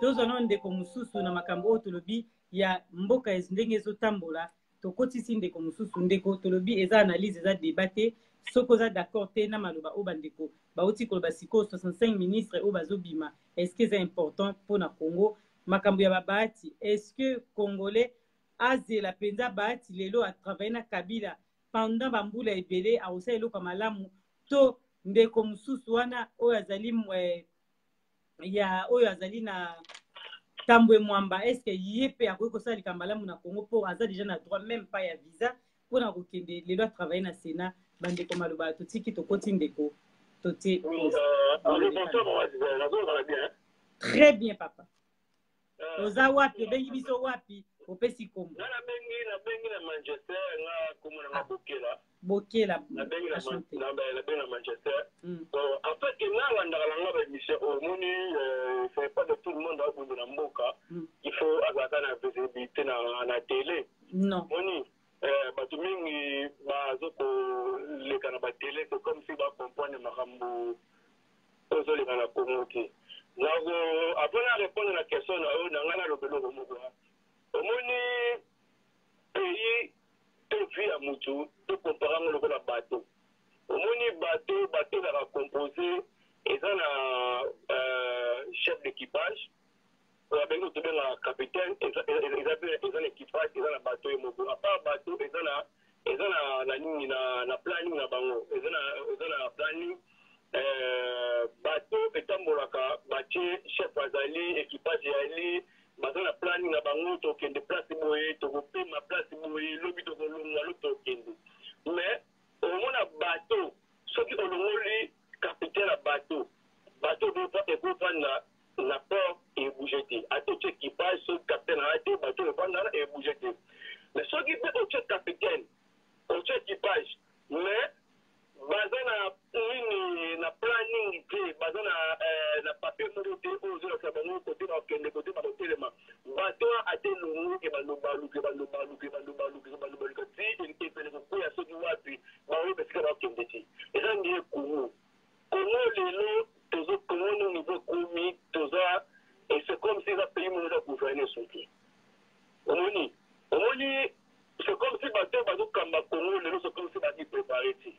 tozo non ndeko mususu na makambo oyo tolobi ya mboka ndenge ezotambola tokotisi ndeko mosusu ndeko tolobi eza analyse eza débat soki oza d'accord te na maloba oyo bandeko bauti koloba sikoyo 65 ministre oyo bazobima est-ce que eza important mpona congo makambo ya babahati est-ce que congolais azela mpenza bahati lelo atravaille na kabila pendant bambula ebele akosala eloko ya malamu to ndeko mosusu wana oyo azali oyo azali na tambwe mwamba eske ye mpe akoki kosala likambo malamu na congo mpo aza déjà na droit même pas ya visa mpona kokende lelo atravaille na sénat bandeko maloba totiki tokoti ndeko totie très bien papa oza wapi obengi biso wapi opesi kombo nabengi na manchester nga komona nga bokela nabengi na manchester en fait nalandaka nanga baémission omoni c'est pas de tout le monde aobundu na mboka il faut azalaka na visibilité na télé non moni bato mingi bazokoleka na batele c'est comme si bacomprendre makambo ozoleka na congo te avant na répondre na question na oyo na ngai nalobeloko moko omoni pays to vi ya mutu tokompara ngo lokola bato omoni bato ezaka composé eza na chef d'équipage oyo abengi tobenga capitaine eza na équipage eza na bato oyo moko apart bato eza na nini na planning na bango eza na planning bato etambolaka batie chef azali équipage eyali baza na planning na bango tokende place boye tokopema place boye lobi tokolonga lo tokende mais omona bato soki olongoli capitaine ya bato ekofanda na port ebouge te ate otie équipage soki capitaine aya te bato efandana ebouge te mais soki mpe otie capitaine otie équipage mais baza na nini na planning te baza na papier moko te oyo ozolakisa bango kote bakende kote bakotelema bato ate lungu ebalobaluka ti epele kokwea soki wapi baoyeba esika bakende te eza ndiye kongo lelo kongo no niveau komi toza et c'est comme si eza pays moko eza gouverne soki omoni c'est comme si bato bazokamba kongo lelo c'est comme si baki préparé ti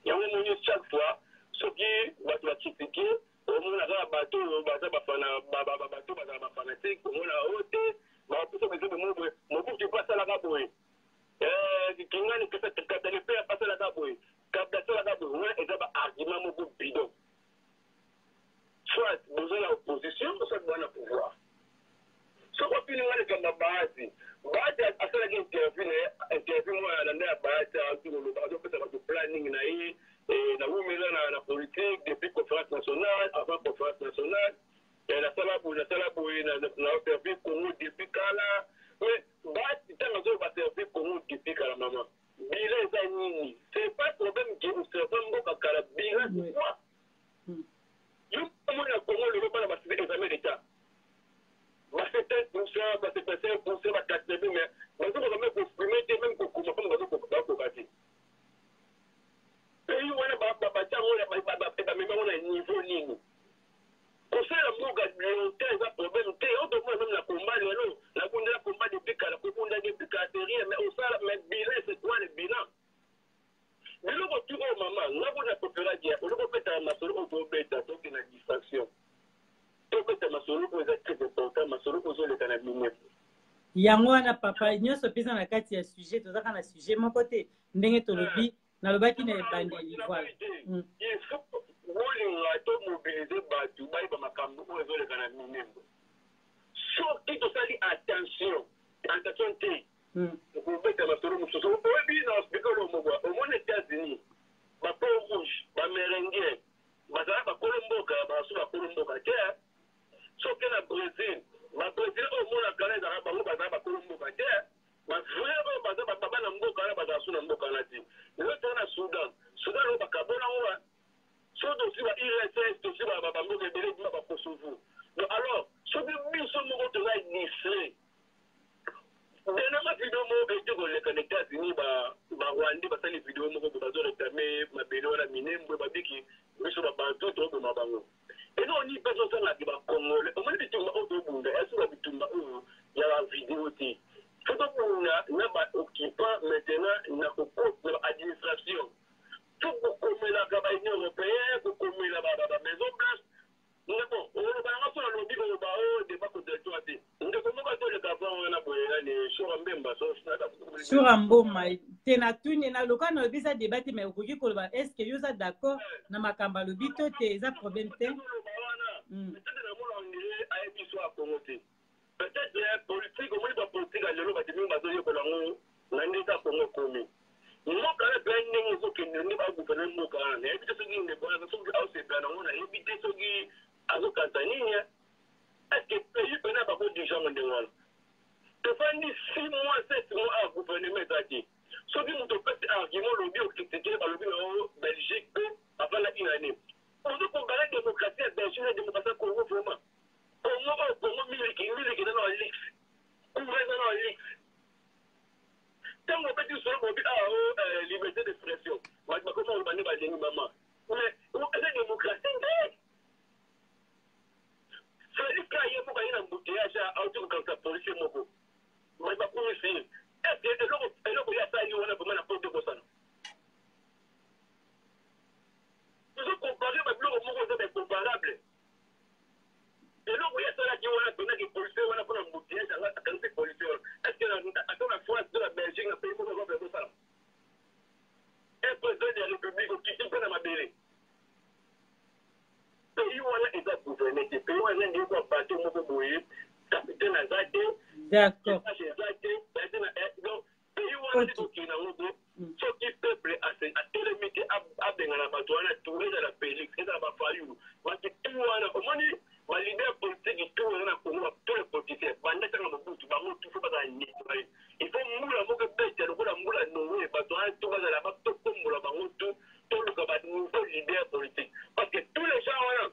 yango moni chaque fois soki bato bakritike omona kaka bato baza bato bazala bafanatique omona oyo te bapusa exemple moboye mobutu mpo asalaka boye kingani katale mpe asalaka boye kabila asalaka boye wana eza baargument moko bidon soit boza na opposition soit boza na pouvoir soko opininga lekamba bahati asalaki interview moko alanda ya bahati azopesa bato planning na ye na wumela na politique depuis conférence nationale avant conférence nationale nasala boye na service congo depuis kala mais bahati ntango azoyo baservice congo depuis kala mama bila eza nini c'est pas problème ke oserva mboka kala bila c'est quoi yo omoni na congo lelo bana basite examen d'état basete pousa basepese pousa bakatebe mais bazokoka me koexprime te même kokoma mpona bazokoka te pays wana batiango bamema na niveau nini kosala mboka longtemps eza problème te otomona meme na combat lelo nakundela combat depuis kala kokunda depuis kala te rien mais osala mais bilan c'est quoi le bilan biloko tu oyo mama ngabona popela dia oloko peta masolo oyo tobeta toke na distraction tobeta masolo oyo eza très important masolo ozoleka na minefu yango wana papa nyonso mpenza na kati ya sujet tozaka na sujet moko te ndenge tolobi nalobaki na ebandeli voilà il faut bolinga tomobilize bato bayeba makambo oyo ezoleka na minembo soki tosali attention te okobeta masolo mosusu oyebi na hospitalo mokwa omona états-unis bapo rouge baméringuien bazala bakolo mboka basu bakolo mboka te soki na brésil babrésil oyo omonaka na ezalaka bango bazala bakolo mboka te bavrai oyo baza bababa na mboka wana bazala su na mboka wana te lelo toza na sudan oyo bakabona ngo so tosi ba IRSS tosi bamboka ebele bima bakosovo donc alors soki biso moko toza distrait denanga video moko ete koleka na états-unis barwandi basali video moko bazoreklame mabele wana minembwe babiki biso babantu toboma bango eno oni mpe tozangaki bakongole omoni bitumba oyo tobunda esi babitumba oyo ya bavideo te Faut qu'on a occupant maintenant l'administration. Tout pour qu'on la Union européenne, pour qu'on la Maison Blanche. Mais bon, on va faire le lobby au bas de pas de toi. On ne peut pas le gavant, on a besoin sur un même bassin. Sur un bon maï. Tenatune na loka na bisa débat mais okoki koloba est-ce que yo ça d'accord na makamba lobby to te za problème te. Peut-être les politiques, au moins les politiques, à l'élo, bah, tu m'as dit que l'on n'a pas comment commis. Moi, quand même, ben, nous sommes qui ne pas gouverner mon camp. Et puis, ceux qui ne vont pas, ceux qui ont ces plans, on a évité ceux qui ont Tanzanie. Est-ce que le pays peut pas beaucoup de gens en demande? Tu fais 6 mois, 7 mois à gouverner mes amis. Ceux qui ont fait argument, le bio critiqué par le bio Belgique, avant la année. On veut qu'on gagne la démocratie à Belgique, la démocratie au Congo, vraiment. Congo, miliki dans le lix. Où est dans le lix? Tant qu'on peut dire sur le liberté d'expression. Moi, je comment on va dire à maman. Mais, la démocratie, c'est le cas, il y a un embouteillage à autour quand la police est moko. Moi, je vais pas essayer. Est-ce que il y a ça, il y a vraiment la porte de Bossano? Nous avons comparé, mais le mot est comparable. Et là, vous voyez ça là qui ont des policiers, on a fait un embouteillage à la policiers. Est-ce que la France de la Belgique a payé pour avoir fait ça? Un président de la République qui est dans ma bérée. Pays où on a été gouverné, pays où on a été battu, on a été capitaine à Zate. D'accord. Pays où on a été ceux qui peuple à télémité à Bengala Batouana, tout est dans la Félix, et dans la Fayou. Parce que tout au moins, ma leader politique, tout est dans tous les politiciens. Il faut moula moula bête, le moula moula noué, Batouana, tout va dans la bas, tout comme moula bango, tout le cabat nouveau leader politique. Parce que tous les gens,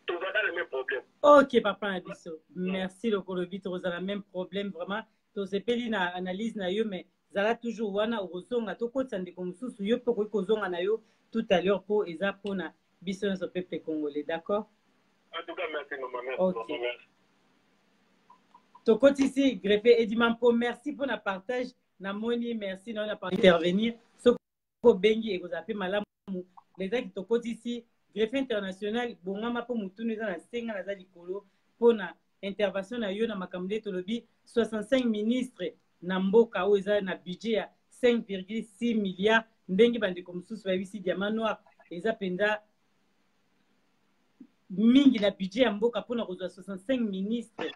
tout va dans le même problème. Ok, papa Abisso. Merci, le Colobi, tu as le même problème, vraiment. Tu as fait une analyse, mais zala toujours wana urozonga to kotsande komsusu yo poko kozonga na yo tout à l'heure pour eza pona biso na peuple congolais, d'accord? En tout cas, merci maman. Ok. To kotisi greffé Edimampo, merci pour le partage na moni, merci na pas intervenir. Soko bengi et kozape malamu les gens qui to kotisi greffé international bongama po mutunu eza na senga na za likolo pona intervention na yo na makamde to lobi 65 ministres na mboka oyo eza na budget ya 5,6 milliards ndenge bandeko mosusu bayebisi diamant noir eza mpenza mingi na budget ya mboka mpona kozwa 65 ministres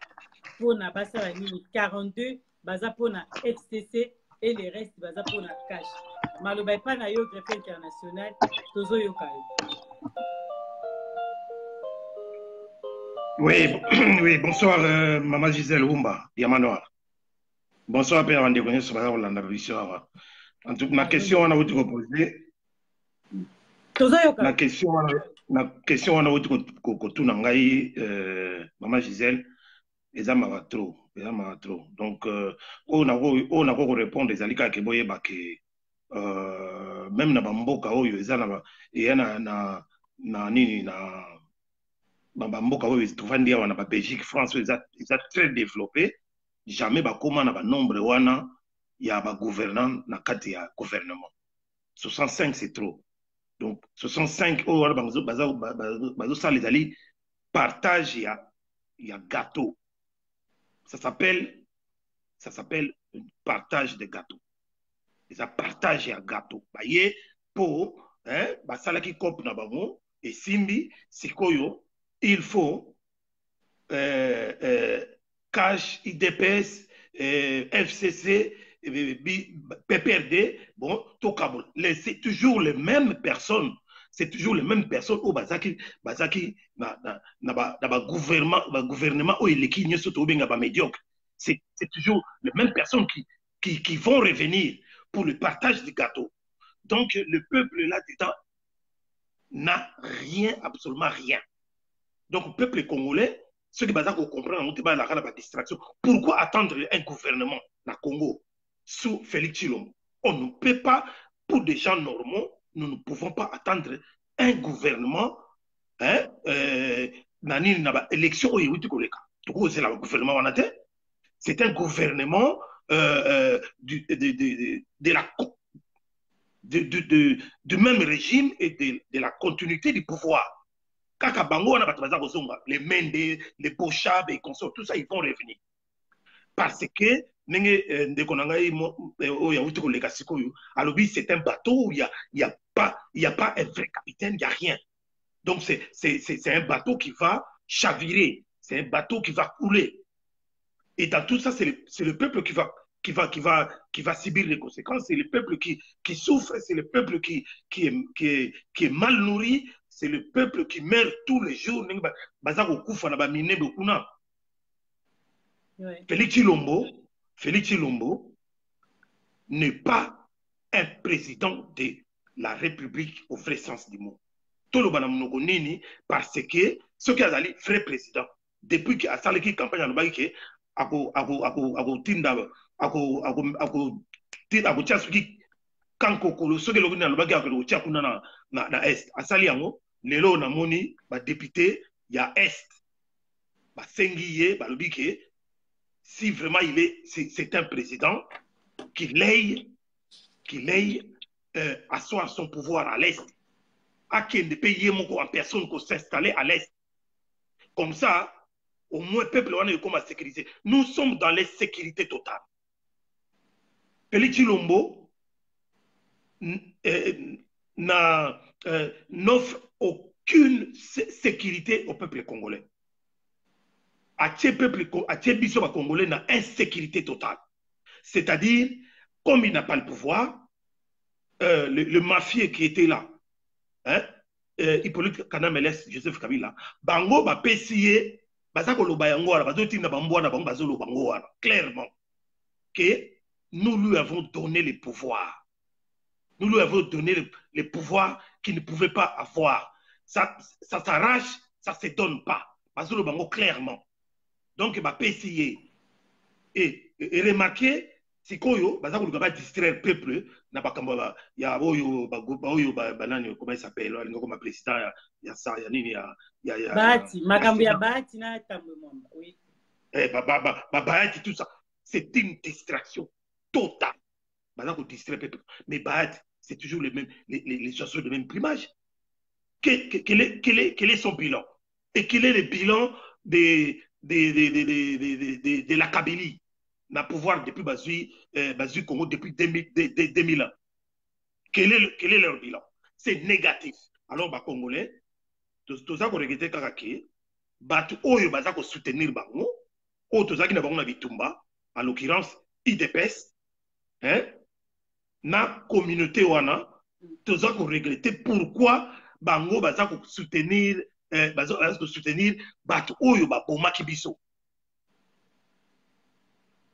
mpona basala nini 42 baza mpona FCC et le reste baza mpona cash. Maloba epai na yo greffe international tozoyoka yo. Oui, bonsoir Maman Gisèle Oumba, Diamant Noir. Bonsoir Père Andéconé sur la vision. En tout cas, ma question on a voulu poser. La question on a voulu que nangai Maman Gisèle les âmes trop. Donc on a répondre les alika ke boye ba ke même na bamboka oyo ezana et na nini na bamboka oyo tuvandi awa na ba Belgique France ils a très développé. Jamais bakoma na ba nombre wana ya ba gouvernant na kati ya gouvernement 65 c'est trop. Donc 65 oh wala bazo ça les ali partage ya gâteau. Ça s'appelle un partage de gâteau. Ils a partage ya gâteau. Baye po hein ba sala ki cop na bango et simbi sikoyo il faut cash, IDPS, FCC, PPRD, bon, tout Kaboul. C'est toujours les mêmes personnes. C'est toujours les mêmes personnes au Bazaki, gouvernement où il est surtout médiocre. C'est toujours les mêmes personnes qui vont revenir pour le partage du gâteau. Donc, le peuple là-dedans n'a rien, absolument rien. Donc, le peuple congolais, ceux qui comprennent, la distraction. Pourquoi attendre un gouvernement na Congo sous Félix Tshilombo? On ne peut pas, pour des gens normaux, nous ne pouvons pas attendre un gouvernement, élection c'est un gouvernement du même régime et de la continuité du pouvoir. Kaka bango wana bato baza kozonga, les Mende, les Bochab et consorts, tout ça, ils vont revenir. Parce que, ndeko na ngai oyo ya uti koleka sikoyo, alobi c'est un bateau où il y a pas un vrai capitaine, il n'y a rien. Donc c'est un bateau qui va chavirer, c'est un bateau qui va couler. Et dans tout ça, c'est le peuple qui va subir les conséquences, c'est le peuple qui souffre, c'est le peuple qui est mal nourri, c'est le peuple qui meurt tous les jours. Félix Tshilombo n'est pas un président de la République au vrai sens du mot. Tout le monde parce que ce qui a été vrai président, depuis qu'il a salé la campagne en Baïké, lelo na moni ba député ya est ba sengiye ba lobike si vraiment c'est un président qui l'aille asseoir son pouvoir à l'est à qui ne paye en personne qu'on s'installer à l'est comme ça au moins peuple on est comme à sécuriser. Nous sommes dans l'insécurité totale. Félix Tshilombo n'offre aucune sécurité au peuple congolais. Atie biso ba congolais na insécurité totale. C'est-à-dire, comme il n'a pas le pouvoir, le mafieux qui était là, hein, Hippolyte Kanameles, Joseph Kabila, bango ba pesiye bazako lo bayango ala bazotinda bambwana bango bazolo bango ala clairement que nous lui avons donné le pouvoir. Nous lui avons donné le pouvoir qu'il ne pouvait pas avoir. Ça s'arrache, ça ne se donne pas. Bazolo bango clairement. Donc il va essayer et remarquer si koyo bazako lo ba distraire le peuple na bakamba ya oyo banani comment il s'appelle comme président ya ça ya nini ya Bahati makambo ya Bahati na tambo mamba oui Bahati tout ça c'est une distraction totale bazako distraire le peuple mais Bahati c'est toujours les chansons de même plumage quel est son bilan et quel est le bilan de la Kabylie n'a pouvoir depuis Bazui Congo depuis 2000 ans. Quel est leur bilan? C'est négatif. Alors, les Congolais, tout ça qu'on regrette Kakake, Batu Oyo Bazako soutenir Bango, tout ça qui n'a pas de Bitumba, en l'occurrence IDPS, hein, na communauté Wana, tout ça qu'on regrette pourquoi Bango Bazako soutenir Batu Oyo Baboma Kibiso.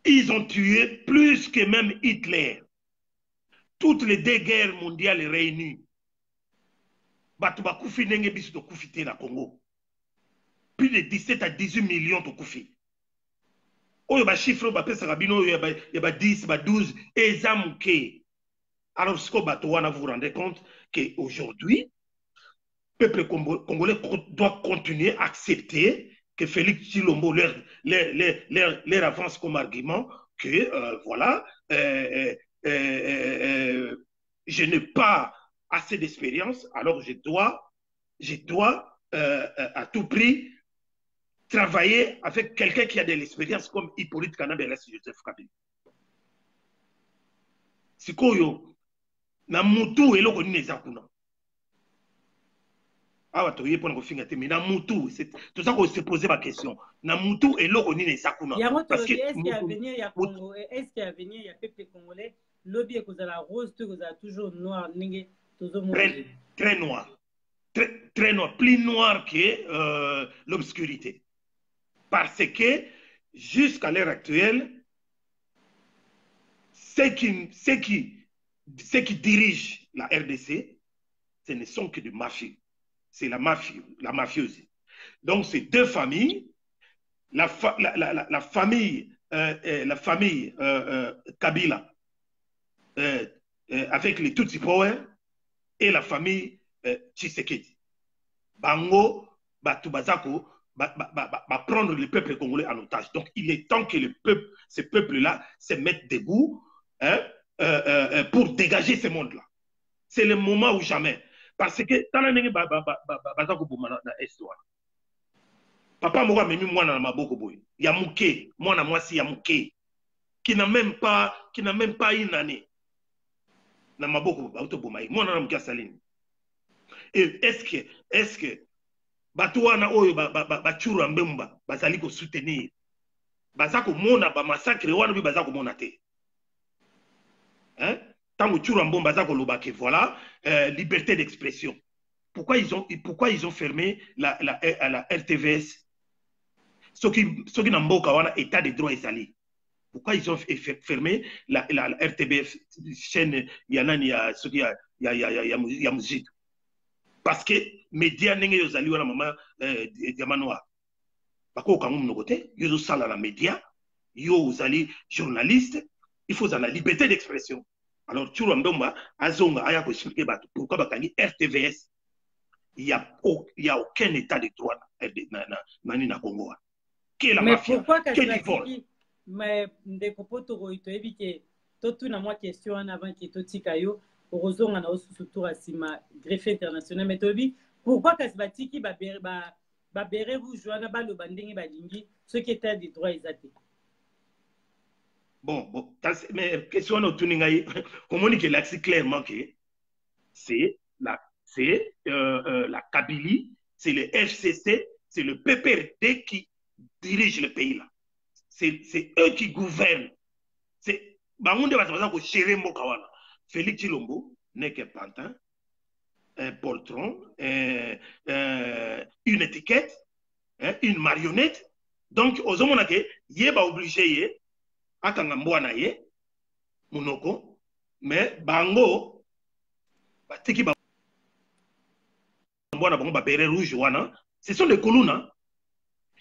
Ils ont tué plus que même Hitler. Toutes les deux guerres mondiales réunies. Batu bakufi nenge biso to kufite na Congo. Plus de 17 à 18 millions de koufi. Oyo ba chiffre ba pesa rabino ya ba 10 ba 12 ezamuke. Alors ce que bato wana vous vous rendez compte que aujourd'hui le peuple congolais doit continuer à accepter que Félix Tshilombo leur avance comme argument que voilà, je n'ai pas assez d'expérience, alors je dois à tout prix travailler avec quelqu'un qui a de l'expérience comme Hippolyte Kanameles Joseph Kabila. Sikoyo, na mutu eloko nini ezakuna. Ah, tu es pour nous finir, mais na mutu, c'est tout ça qu'on se posait ma question. Na mutu et l'eau ni les sakuna. Parce que est-ce qu'il y a venir il y a Congo, est-ce qu'il y a venir il y a peuple congolais, lobby que vous avez la rose, que vous avez toujours noir, n'ingé, très noir, très noir, plus noir que l'obscurité. Parce que jusqu'à l'heure actuelle, ceux qui dirigent la RDC, ce ne sont que des mafieux. C'est la mafieuse. Donc, c'est deux familles. La famille Kabila avec les Tutsi Power et la famille Tshisekedi. Bango, Batu Bazako, prendre le peuple congolais en otage. Donc, il est temps que ce peuple-là se mette debout hein, pour dégager ce monde-là. C'est le moment ou jamais. Parce que, papa moko amemi mwana na maboko boye ya muke mwana mwasi ya muke qui n'a même pas une année na maboko auto bomayi mwana na muke asalini. Et est-ce que bato wana oyo bachuru ya mbemba bazali ko soutenir baza ko mona ba massacre wana bi baza ko mona te hein tango churu ya mbemba baza ko loba ke voilà liberté d'expression. Pourquoi ils ont fermé la RTVS? Ceux qui n'ont pas état de droit ezali. Pourquoi ils ont fermé la RTBF chaîne Yanani ya musique? Parce que médias n'engé yozali wana mama diamanoa. Bako kangu mnogote, yozo sala la média, yo ozali journaliste, il faut la liberté d'expression. Alors Churu Mbemba azonga aya ko expliquer bato pourquoi bakangi RTVS. Il n'y a aucun état de droit na Congo. Qui est la mafia? Qui est vole? Mais des propos toroito éviter tout na moi question en avant qui totikayo ozonga na osusutura sima greffe international mais tobi pourquoi kasbatiki ba bere rouge wana ba lo bandingi ba lingi ce qui était des droits exacts. Bon mais question no tuningai communique là clairement que c'est la Kabylie, c'est le FCC, c'est le PPRD qui dirige le pays là. C'est eux qui gouvernent. C'est Félix Tshilombo n'est qu'un pantin, un poltron, une étiquette, une marionnette. Donc, aux hommes il est obligé à Kangambouana Monoko, mais Bango, rouge, ce sont des Koulouna.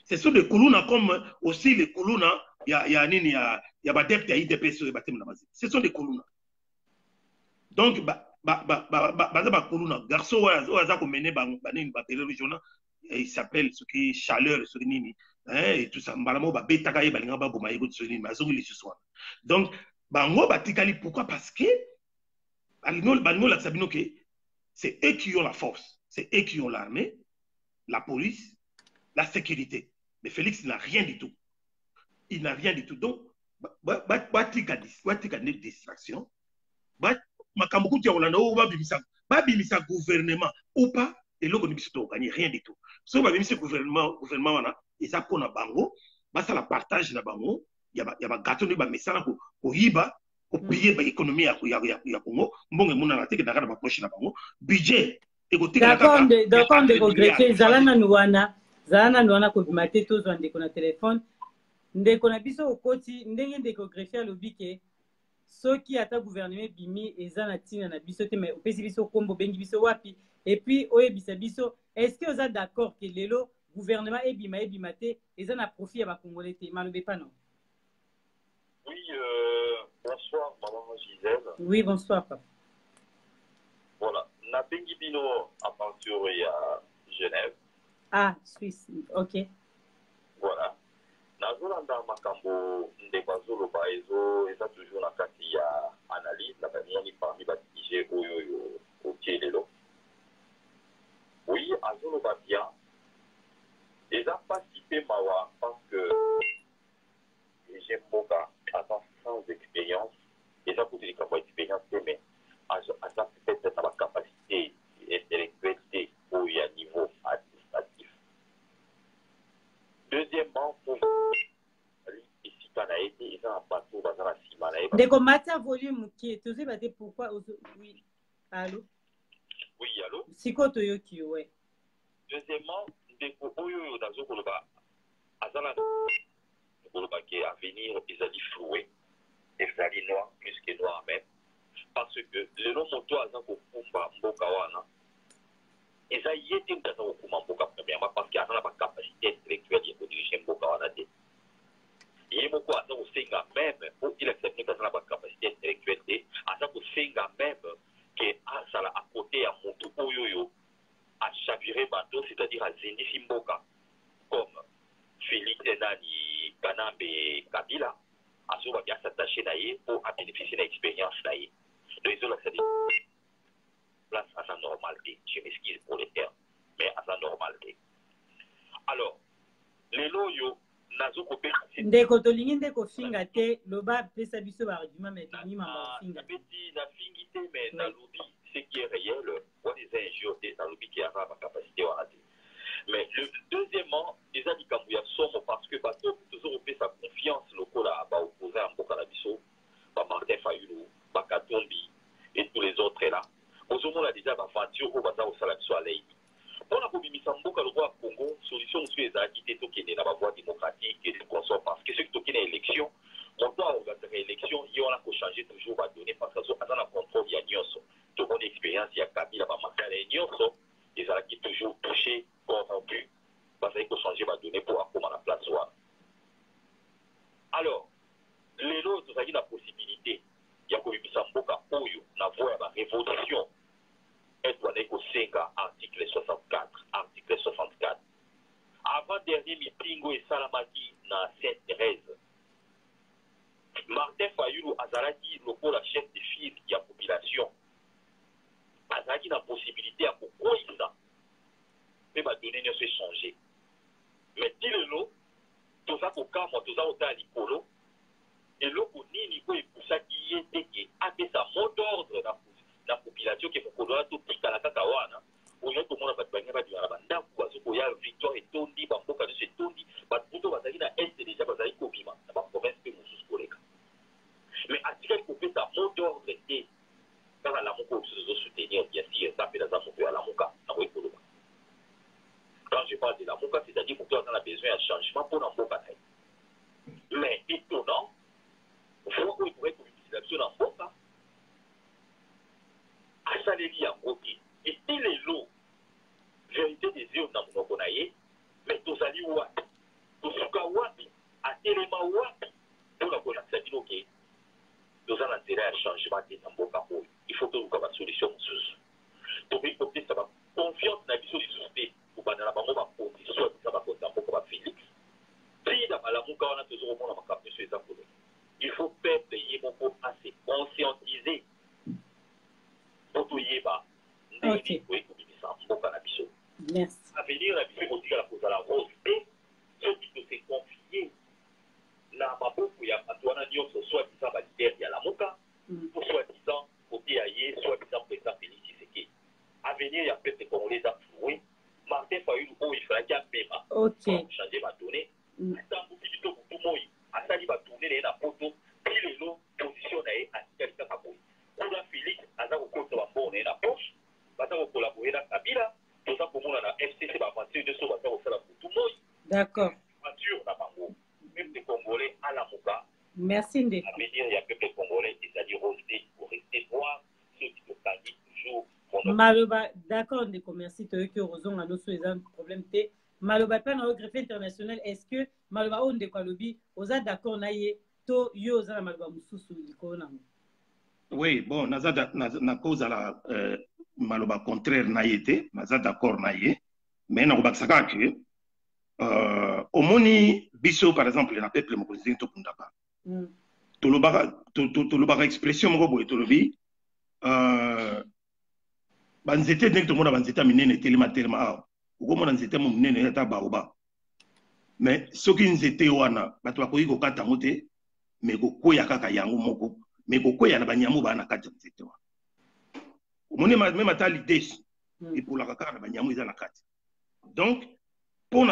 Ce sont des Koulouna comme aussi les Koulouna, il y a Badep, il y a IDPS, ce sont des Koulouna. Donc, garçon, il s'appelle ce qui est chaleur, et tout ça. Donc, pourquoi? Parce que c'est eux qui ont la force. C'est eux qui ont l'armée, la police, la sécurité. Mais Félix n'a rien du tout. Il n'a rien du tout. Donc, il distraction. Gouvernement ou pas, et là, on ne rien du tout. Si on a mis gouvernement, ils ont pour bango, ça la partage la bango, il y a gâteau de message pour Iba, pour payer l'économie à Congo, bon, et mon analytique n'a pas poche na bango, budget. D'accord, de regretter, Zalana Nouana, ko bimate to zo ndeko na téléphone, ndeko na biso okoti, ndenge ndeko greffer lobike, soki ata gouvernement bimi ezana tina na biso te mais opesi biso kombo bengi biso wapi, et puis oyebisa biso, est-ce que vous êtes d'accord que lelo gouvernement ebima te ezana profit ya ba congolais te, malobe pas non? Oui, bonsoir maman Gisèle. Oui, bonsoir papa. Voilà. Na bengi bino à partir à Genève. Ah, Suisse, ok. Voilà. Nazolanda makambo ndebazolo baezo eza toujours na kati ya analyse na bamoni parmi batige oyo otielelo. Oui, azolo ba bien. Eza pas si peu mawa parce que j'ai Mboka attend sans expérience. Eza pour dire qu'il y a expérience mais asa peut-être dans la capacité intellectuelle au niveau administratif. Deuxièmement, pour ici, quand a été, ils ont un bateau dans la cima. D'accord, matin volume qui est aussi battu pourquoi? Oui, allô? Oui, allô? Siko Toyoki, ouais. Deuxièmement, Ndeko Oyo dans Zokoloba, Azala Zokoloba qui est à venir, ils ont dit floué, et ils ont dit noir, plus que noir même. Parce que le nom moto a Kumba Mboka Wana, ils ont été dans Kumba Mboka premièrement parce qu'il y a une capacité intellectuelle de diriger Mboka Wana. Il y a beaucoup à Senga même, pour qu'il accepte qu'il y a une capacité intellectuelle, à Senga même, qui est à côté à Moto Oyoyo, à chavirer bateau, c'est-à-dire à Zenith Mboka, comme marché pour bénéficier de l'expérience. Donc, ils ont accès place à sa normalité. Je m'excuse pour les termes, mais à sa normalité. Alors, les loyaux, ndeko tolingi ndeko finga te loba pesa biso ba argument mais toni mama finga petit na fingité mais na lobby ce qui est réel on les injures des lobby qui a ma capacité à rater mais le deuxièmement les handicapés ya somme parce que bateau toujours fait sa confiance lokola ba opposé à Mboka na biso ba Martin Fayulu ba Katombi et tous les autres là aujourd'hui on a déjà ba voiture au baza au salaire soit lei on a commis Mboka le roi Congo solution sur les activités qui est dans la voie démocratique et consort parce que ceux qui toquent l'élection on doit organiser l'élection il y a qu'on changer toujours va donner parce que ça dans le contrôle il y a nyonso tout mon expérience il y a Kabila ba marquer les nyonso et ça qui toujours touché corrompu parce qu'il faut changer va donner pour accommoder la place soit alors les autres ça y la possibilité il y a commis Mboka oyo na voie la révolution article 64, article 64. Avant dernier meeting et Salamaki na Sainte-Thérèse, Martin Fayulu Azaraki, le la chef de file de la population, Azaraki a la possibilité à pourquoi il ça. Mais ma donner ne se changer. Mais dis-le-nous, tout ça pour calme, tout ça au temps l'icolo, et l'eau pour nini pour ça qui est qui a fait sa mot d'ordre la population qui est pour tout pique à la cacahuana. Aujourd'hui, tout le monde a pas de bain, du Arabanda, parce qu'il y a victoire et tondi, Bamboka de ce tondi, Batuto Bazali na Est déjà Bazali Kobima, dans la province de Moussous Koleka. Mais à tirer pour faire sa mot d'ordre et quand la Mouka se soutenir, bien sûr, ça fait la Zamouka à la Mouka, dans le Koloma. Quand je parle de la Mouka, c'est-à-dire pour toi, on a besoin d'un changement pour la Mouka. Mais étonnant, voir où il pourrait être une utilisation dans la Mouka. À Saléry en Roki, et il est lourd. Vérité des yeux dans mon okonaye, mais tous ali wapi, tous suka wapi, à Téléma wapi, pour la bonne acceptation que nous allons intérêt à changement de Mboka. Il faut que nous ayons une solution. Donc il faut que ça va confiance dans la vision du société pour que nous ayons une position qui va compter Mboka Félix. Puis dans la Mboka on a toujours au monde à capter sur les apôtres. Il faut faire payer Mboka à se conscientiser. Pour tout y va. Ok. Merci. À venir, la vie aussi à la cause à la rose. Et ceux qui peuvent se confier, là, ma beaucoup, il y a Antoine Nios, soit-disant validaire, il y a la Moka, ou soit-disant, côté aïe, soit-disant président Félicie Seke. À venir, il y a peut-être des Congolais afflués. Martin Fayulu, il fallait qu'il y ait un paiement. Ok. Changer ma donnée. Tant que tu pour tout le monde, à ça, il va tourner les photos, puis les lots positionnés à quelqu'un à bout. Pour la Félix, à ça, au côté de la bonne et la poche, à ça, au collaborer dans Kabila. FCC va avancer de ce va faire au salaire pour tout le monde. D'accord. Même les Congolais à la Mouka. Merci Ndé. À venir, il y a peuple congolais, c'est-à-dire pour rester voir ceux qui peuvent gagner toujours. Maloba, d'accord Ndeko, merci. Tu as eu que raison, à nos problème. Maloba, pas dans le greffe international, est-ce que Maloba, on de quoi lobby, aux d'accord, naïe, to yo, aux Maloba Moussous, l'icône. Oui, bon, na cause à la maloba contraire naïté, naza d'accord naïe, mais na obakisaka que omoni biso par exemple na peuple mokonzi to pundaka. Tolobaka expression moko boye tolobi banzete nek to mona banzete minene telema awa. Ukomona nzete mo minene ta baoba. Mais soki nzete wana bato bakoyi ko kata mote mais ko koya kaka yango moko. Mais pourquoi il y a des gens qui ont été on même à l'idée et pour la carte donc pour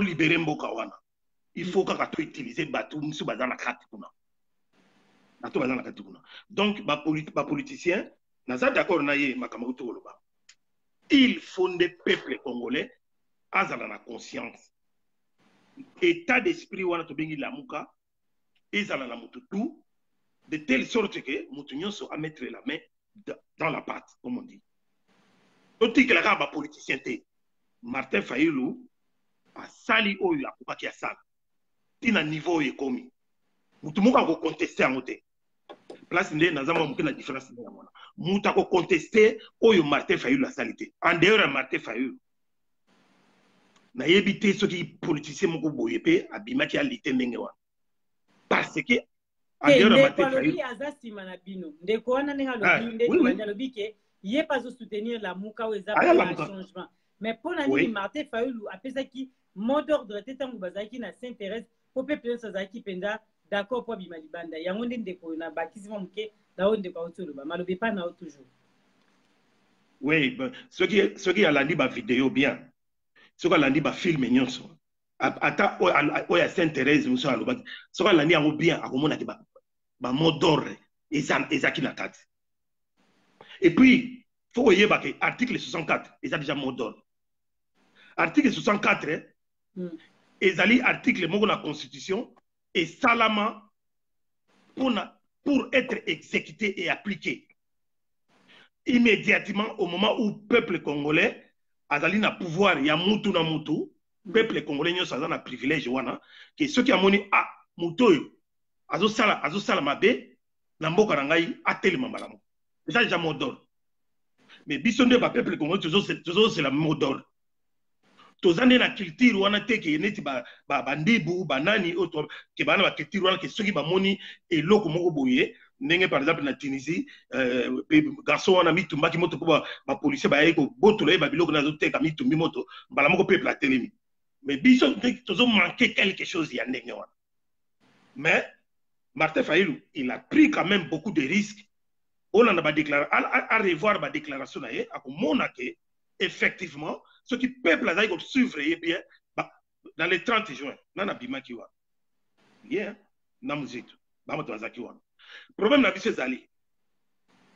libérer Mboka wana il faut que utiliser bateau sur bazana carte donc les politiciens d'accord il faut des peuples congolais azala na conscience état d'esprit wana to bengi lamuka ezala la mututu de telle sorte que mutunyoso a mettre la main dans la pâte comme on dit. Toti que la raba politicien té Martin Fayulu a sali oyo akoka ki asala. Tina niveau e komi. Mutu muka ko contester amote. Place ndé nazama muke na différence na mona. Muta ko contester oyo Martin Fayulu a salité. En dehors de Martin Fayulu. Na yebité ce qui politicien moko boyepe abimaki a lité ndenge wana. parce que ndeko alobi aza nsima na bino ndeko wana ndenge alobi ndeko alobi ke ye pas soutenir la muka oyo eza mpona changement mais mpona nini Martin Fayulu apesaki mot d'ordre te ntango bazalaki na Saint-Thérèse po mpe nyonso azalaki mpenza d'accord mpo abima libanda yango nde ndeko na bakisi mwa moke na oyo ndeko auti oloba malobi epa na yo toujours oui soki alandi bavideo bien soki alandi bafilme nyonso ata oyo ya Saint-Thérèse moso alobaki soki alandi yango bien akomonaki bamot d'ordre ezaki na kati et puis faut koyeba ke article 64 eza déjà mot d'ordre article 64 ezali article moko na constitution et salama pour être exécuté et appliqué immédiatement au moment où peuple congolais azali na pouvoir ya mutu na mutu peuple congolais nyonso aza na privilège wana ke soki amoni mutu oyo azosala mabe na mboka na ngai atelema malamu eza déjà mot d'ordre mais biso nde bapeuple congolais tozosela mot d'ordre toza nde na culture wana te ke neti bandibu banani oyo ke bana baculture wana ke soki bamoni eloko moko boye ndenge par exemple na Tunisie garçon wana mitumbaki moto mpo bapolisier baye kobotola ye babiloko na azoteka mitumbi moto mbala moko peuple atelemi mais biso tozomanke quelque chose ya ndenge wana mais Martin Fayulu il a pris quand même beaucoup de risques à revoir ma déclaration akomona ke effectivement ce qui peuple a dit suivre bien dans le 30 juin nana bimaki wa bien na muzito ba moto azaki wa problème na biso ezali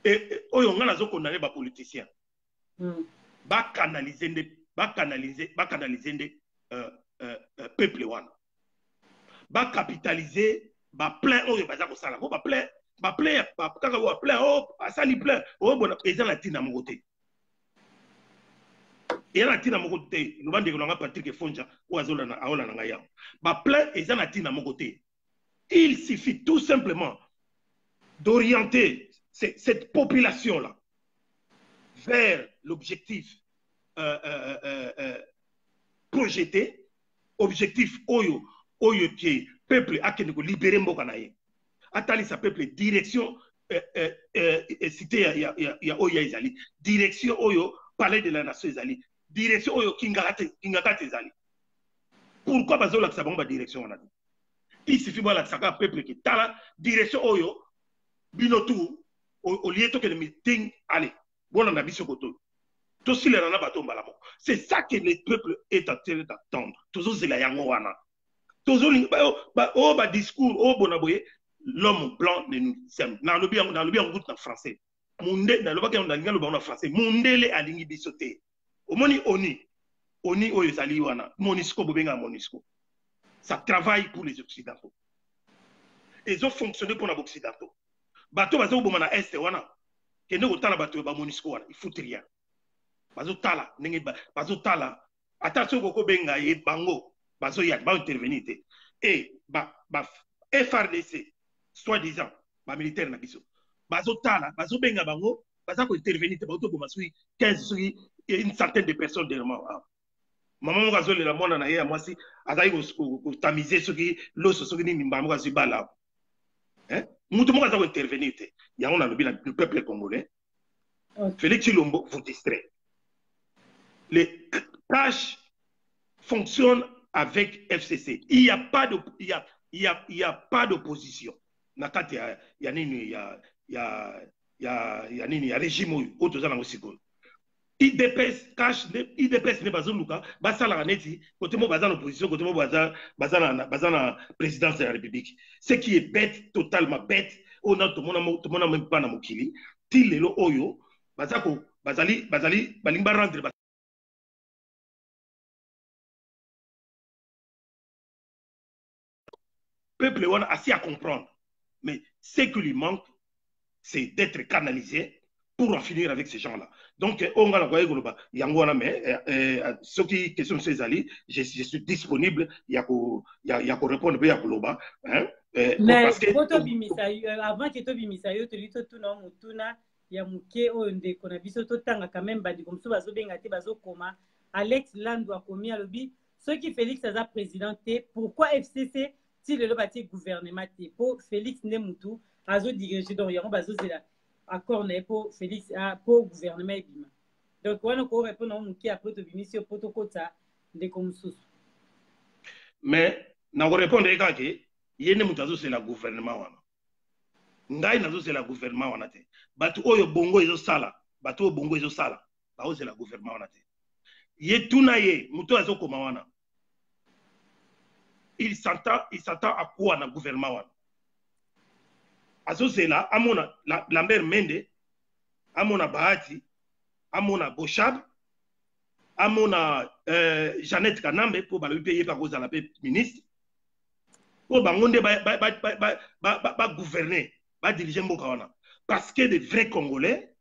et oyo ngana zo condamner ba politiciens ba canaliser peuple wana ba capitaliser ba plein oyo baza ko sala ba plein kaka wa plein asali plein bona eza na tina moko te eza na tina moko te loba ndeko nanga Patrick Fonja o azola na aola nanga yango ba plein eza na tina moko te il suffit tout simplement d'orienter cette population là vers l'objectif projeté objectif oyo qui peuple akende ko libérer mboka na ye atalisa peuple direction cité ya oyo ezali direction oyo palais de la nation ezali direction oyo kingakate ezali pourquoi bazolakisa bango ba direction wana il suffit balakisaka peuple ki tala direction oyo bino tu au lieu to que le meeting allez bona na biso koto to silera na bato mbala moko c'est ça que le peuple est en train d'attendre tozozela yango wana tozolinga ba discours o bona boye l'homme blanc ne nous sème na lobi en route en français munde na loba ke on dalinga loba en français mundele alingi bisote omoni oni oyo zali wana monisco bobenga monisco ça travaille pour les occidentaux ils ont fonctionné pour les occidentaux bato bazo boma na est wana kende ko tala bato ba monisco wana il faut rien bazo tala ndenge bazo tala attention ko benga ye bango bazo ya ba intervenir et FRDC soi-disant ba militaire na biso bazo tala bazo benga bango baza ko intervenir te bato boma sui 15 une centaine de personnes derrière maman mo azole la mona na ye mwasi azali ko tamiser soki loso soki ni mbambo ka zibala mutu mo kaza ko intervenir te yango na lobi le peuple congolais Félix Tshilombo vous distrait les tâches fonctionnent avec FCC il y a pas d'opposition na kati ya nini ya nini ya régime oyo tozana ngosiko IDPS cash IDPS ne bazoluka basala neti côté mo bazana opposition côté mo bazana présidence de la République ce qui est bête totalement bête on a tout monde même pas na mokili ti lelo oyo bazako bazali balimba rendre peuple wana assez à comprendre mais ce qui lui manque c'est d'être canalisé pour en finir avec ces gens-là. Donc, on va l'envoyer mais ce qui question ces alliés, je suis disponible, il y a qu'on répondre à Koloba. Mais avant que tu bimisayo, tu dis tout non mutuna ya muke onde kona biso to tanga quand même badi comme ça bazo bengate bazo koma Alex Landou a commis à lobby ce qui Félix Aza présidenté pourquoi FCC ti lelo batie gouvernement te po Félix Ndemutu azo diriger donc yango bazozela accord na ye po Félix po gouvernement ebima donc wana ko répondre na muki après to bimisi po to kota ndeko mususu mais na ko répondre ekake ye Ndemutu azosela gouvernement wana ngai nazosela gouvernement wana te bato oyo bongo ezosala bato oyo bongo ezosala baozela gouvernement wana te ye tuna ye muto azokoma wana il s'entend à quoi na gouvernement wana azozela amona Lambert Mende amona Bahati amona Bochab amona Jeannette Kanambe po balobi pe ye pa kozala pe ministre po bangonde ba gouverner ba diriger mboka wana parce que de vrais Congolais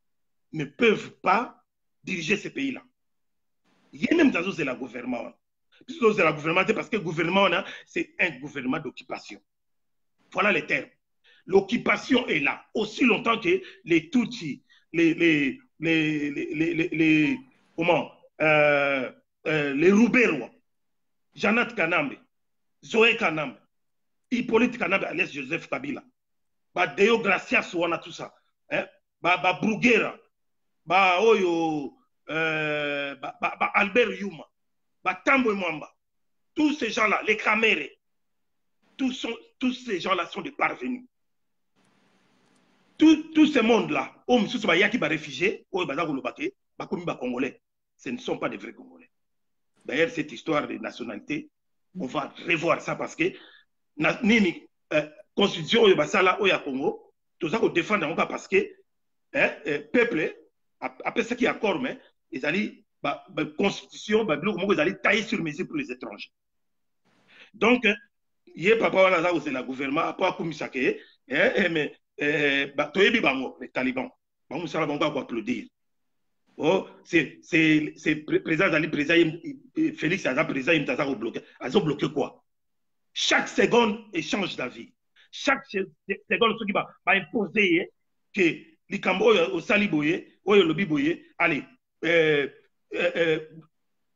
ne peuvent pas diriger ce pays là ye même azozela gouvernement wana c'est la gouvernement parce que le gouvernement, c'est un gouvernement d'occupation. Voilà les termes. L'occupation est là aussi longtemps que les Tutsis, les Rouberois, Jeannette Kanambe, Zoé Kanambe, Hippolyte Kanambe, alias Joseph Kabila, Deo Gracias, on a tout ça. Bruguera, Albert Yuma. Batambo et Mwamba, tous ces gens-là, les Kamere, tous ces gens-là sont des parvenus. Tout ce monde-là, réfugiés, Congolais, ce ne sont pas des vrais Congolais. D'ailleurs, cette histoire de nationalité, on va revoir ça parce que la constitution au Congo, tout ça qu'on défend parce que peuple, après ce qui est accord, mais ils allaient la constitution, ils allaient tailler sur mesure pour les étrangers. Donc, il y a papa c'est la gouvernement, pas comme ça que, mais les talibans, ça va applaudir. Oh, c'est président Félix Aza président ils ont bloqué quoi? Chaque seconde échange d'avis. Chaque seconde, ce qui va imposer que les Cambodgiens au Saliboye, au Lobiboye, allez,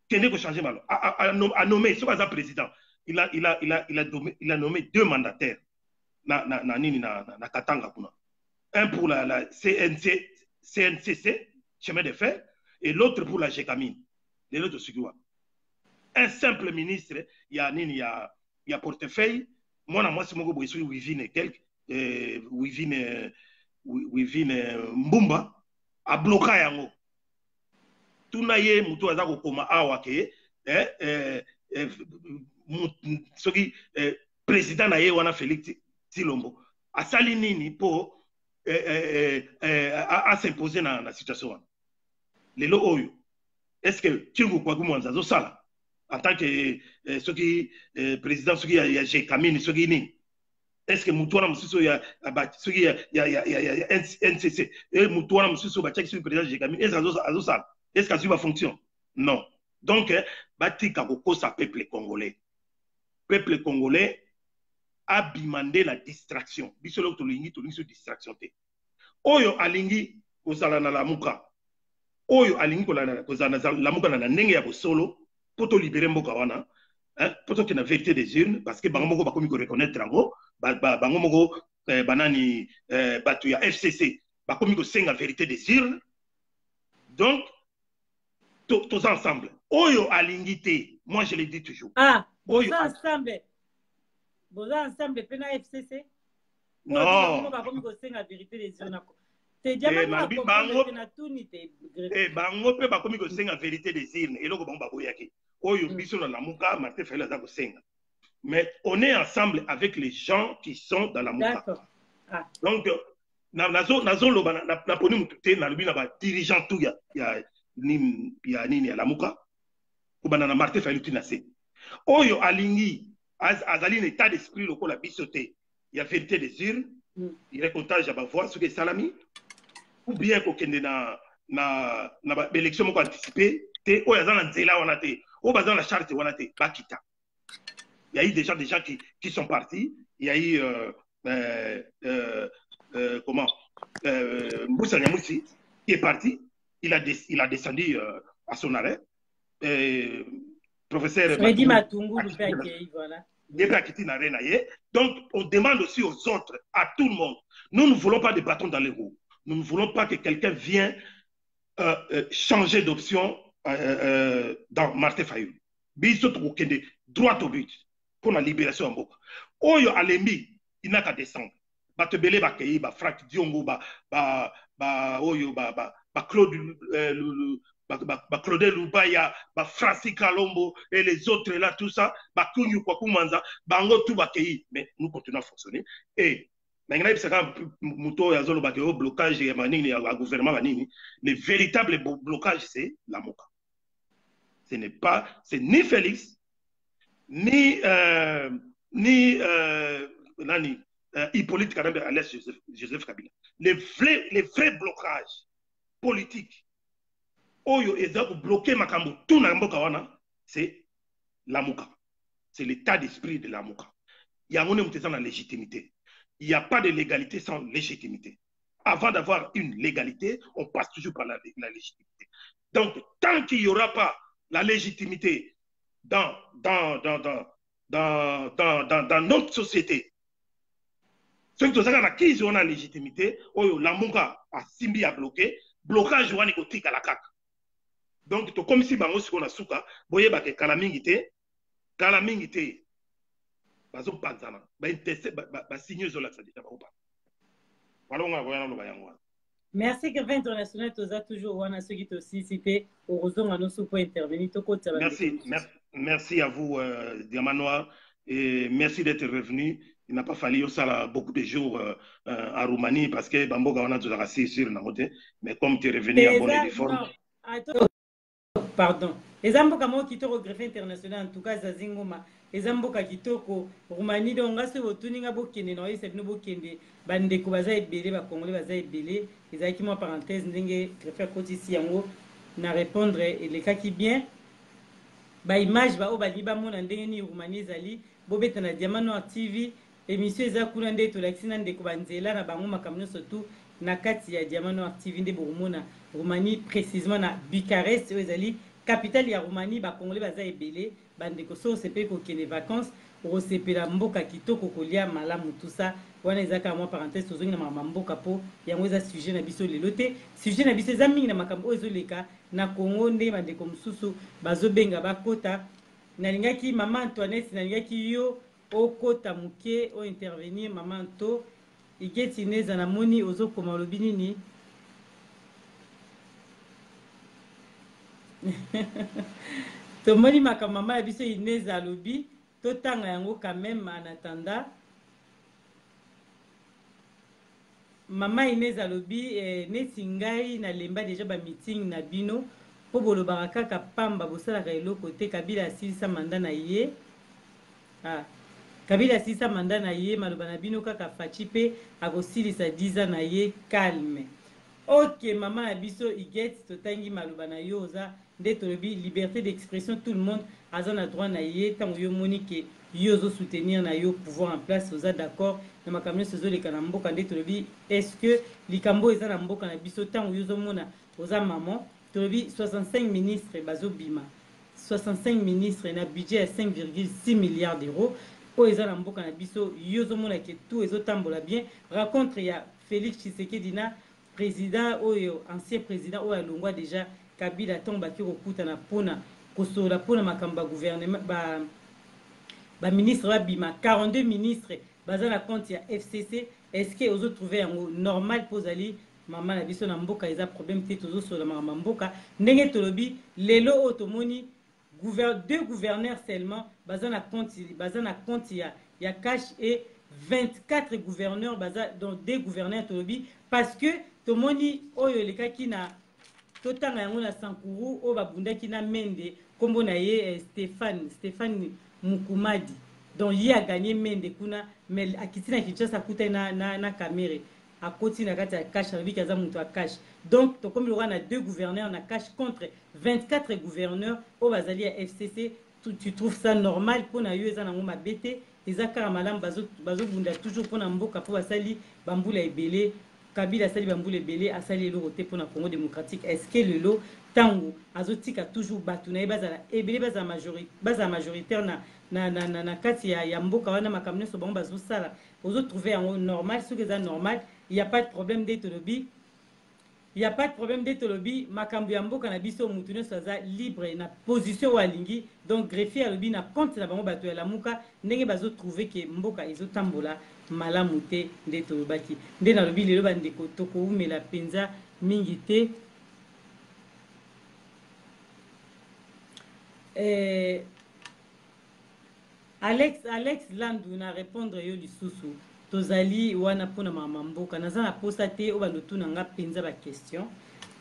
Kenya a changé mal. A nommé, ce pas un président. Il a nommé 2 mandataires. Na Katanga. Un pour la CNCC, chemin de fer, et l'autre pour la GECAMINE. L'autre Sugiwa. Un simple ministre, il y a portefeuille. Moi, c'est mon goût, Wivine Mbumba, a bloqué yango. Tunaye mutu aza kokoma awa ke soki président na ye wana Félix Tshilombo asali nini po a s'imposer na situation wana lelo oyo est-ce que Kingu kwa kumwanza zo sala en tant que soki président soki ya GECAMINE soki nini est-ce que mutu wana mususu ya soki ya NCC mutu wana mususu ba check sur président GECAMINE est-ce que azo sala est-ce que ça va fonctionner? Non. Donc, Batika Koko, ça peuple congolais. Peuple congolais a demandé la distraction. Bisolo tolingi sur distraction. Oyo alingi kozala na lamuka. Oyo alingi kozala na lamuka na ndenge ya bosolo poto libérer mboka wana. Poto que na vérité des urnes parce que bango moko bakomi ko reconnaître ngo bango moko banani batu ya FCC bakomi ko senga vérité des urnes. Donc tous ensemble. Oyo alingité, moi je le dis toujours. Oyo ensemble. Vous ensemble, pena FCC? Non. La vérité des urnes. Bango pe bakomi ko senga vérité des urnes. Et loko bango baboyaki. Oyo biso na lamuka, Martin Fayulu aza ko senga. Mais on est ensemble avec les gens qui sont dans la muka. Donc, nazo loba na poni mutute na lobi na ba dirigeant tout ya nini ya lamuka kubana na Martin Fayulu tinase oyo alingi azali état d'esprit lokola bisoté ya vérité des urnes il récoltage ba voix ce que salami ou bien ko kende na élection moko anticipé te oyo azana nzela wana te o bazana la charte wana te bakita il y a eu déjà des gens qui sont partis il y a eu comment Moussa Nyamousi qui est parti. Il a descendu à son arrêt. Professeur Freddy Matungu, voilà. Donc, on demande aussi aux autres, à tout le monde. Nous ne voulons pas de bâtons dans les roues. Nous ne voulons pas que quelqu'un vienne changer d'option dans Martin Fayulu. Biso to kende droit au but pour la libération en Mboka. Oyo Alembi, il n'a qu'à descendre. Batebele Bakei, Franck Diongo, Oyo, Claude Claude Lubaya, Francis Kalombo et les autres là, tout ça, Kunyu Kwakumanza, Bango tout Bakei. Mais nous continuons à fonctionner. Et maintenant, il y a un blocage et gouvernement. Le véritable blocage, c'est la Moka. Ce n'est pas, c'est ni Félix, ni Hippolyte Kadambe à l'Est Joseph Kabila. Les vrais blocages politiques, Oyo et bloquer Makambo, tout Namboka, c'est la Moka. C'est l'état d'esprit de la Moka. Il y a une légitimité. Il n'y a pas de légalité sans légitimité. Avant d'avoir une légalité, on passe toujours par la légitimité. Donc, tant qu'il n'y aura pas la légitimité dans notre société, ceux qui ont la légitimité, la Monga a simbi à bloquer, blocage ou anicotique à la CAC. Donc, comme si on a souka, voyez que calamingité, merci que international toza toujours wana ceux qui aussi cité heureusement à nos sous pour intervenir merci à vous Diamant Noir et merci d'être revenu. Il n'a pas fallu ça beaucoup de jours à Roumanie parce que Bamboga on a tout rassis sur la route, mais comme tu es revenu à bonne et forme. Pardon. Les Amboka qui au greffe international en tout cas Zazingoma. Les Amboka kitoko Roumanie donc ngase botuninga bokende no yese bino bokende bande ko baza ebele ba congolais baza ebele ezaki moi parenthèse ndenge greffe côté ici yango na répondre les cas qui bien ba image ba obali ba mona ndenge ni Roumanie zali bobeta na Diamant Noir TV émission eza kuna nde to laxina ndeko banzela na bango makamno surtout na kati ya Diamant Noir TV nde bomona Roumanie précisément na Bucarest ezali capitale ya Roumanie ba congolais baza ebele bandeko so sepe ko kene vacances o sepela mboka kitoko kolia malamu tout ça wana ezaka moi parenthèse tozongi na mboka po yango eza sujet na biso lelo te sujet na biso eza mingi na makambo ezoleka na Congo nde bandeko mususu bazobenga bakota nalingaki mama Antoinette nalingaki yo okota muke o intervenir mama Anto igeti neza na moni ozokoma lobi nini tomoni makamama ya biso Inez alobi totanga yango quand même en attendant mama Inez alobi neti ngai na lemba déjà ba meeting na bino po bolobaka kaka pamba bosalaka eloko te Kabila asilisa manda na ye Kabila asilisa manda na ye maloba na bino kaka faci pe akosilisa 10 ans na ye calme. Ok mama ya biso iget totangi maloba na yo oza nde tolobi liberté d'expression tout le monde aza na droit na ye tango yo moni ke yo zo soutenir na yo pouvoir en place oza d'accord na makambo nyonso ezoleka na mboka nde tolobi est-ce que likambo eza na mboka na biso tango yo zomona oza maman tolobi 65 ministres bazobima 65 ministres na budget ya 5,6 milliards d'euros oyo eza na mboka na biso yo zomona ke tout ezotambola bien rencontre ya Félix Tshisekedi na président oyo ancien président oyo alongwa déjà Kabila tombaki kokutana pona kosola pona makamba gouvernement ba ministre ba bima 42 ministres baza na compte ya FCC est-ce que ozo trouver yango normal pozali mama na biso na mboka eza problème te tozo sola mama mboka ndenge tolobi lelo otomoni deux gouverneurs seulement baza na compte ya cash et 24 gouverneurs baza donc deux gouverneurs tolobi parce que tomoni oyo lekaki na totanga yango na Sankuru o babundaki na mende kombo na ye Stéphane Mukumadi donc il a gagné mende kuna mais akitina Kinshasa kuta na Kamere akoti na kati ya cash avec kaza mutu a cash donc to comme na deux gouverneurs na cash contre 24 gouverneurs au bazali ya FCC tu trouves ça normal pour na yo eza na ngoma bete eza kara malam bazo bunda toujours pour na mboka po basali bambula ebele Kabila asali bambule belé asali le côté pour na Congo démocratique. Est-ce que le lot tango azotika toujours batu na bazala ebele baza majoritaire na kati ya mboka wana makamne so bango bazosala ozo trouver en normal ce que ça normal, il y a pas de problème d'être lobby. Il n'y a pas de problème d'être lobby. Makambu ya mboka na biso mutuno saza libre na position wa lingi. Donc greffier ya lobby na compte na bango bato ya lamuka ndenge bazo trouver que mboka ezo tambola malamu te d'être lobaki. Nde na lobby lelo bandeko toko umela penza mingi te. Alex Landu na répondre yo lisusu. Tozali wana pona mamamboka naza na posa te o bando tuna nga penza ba question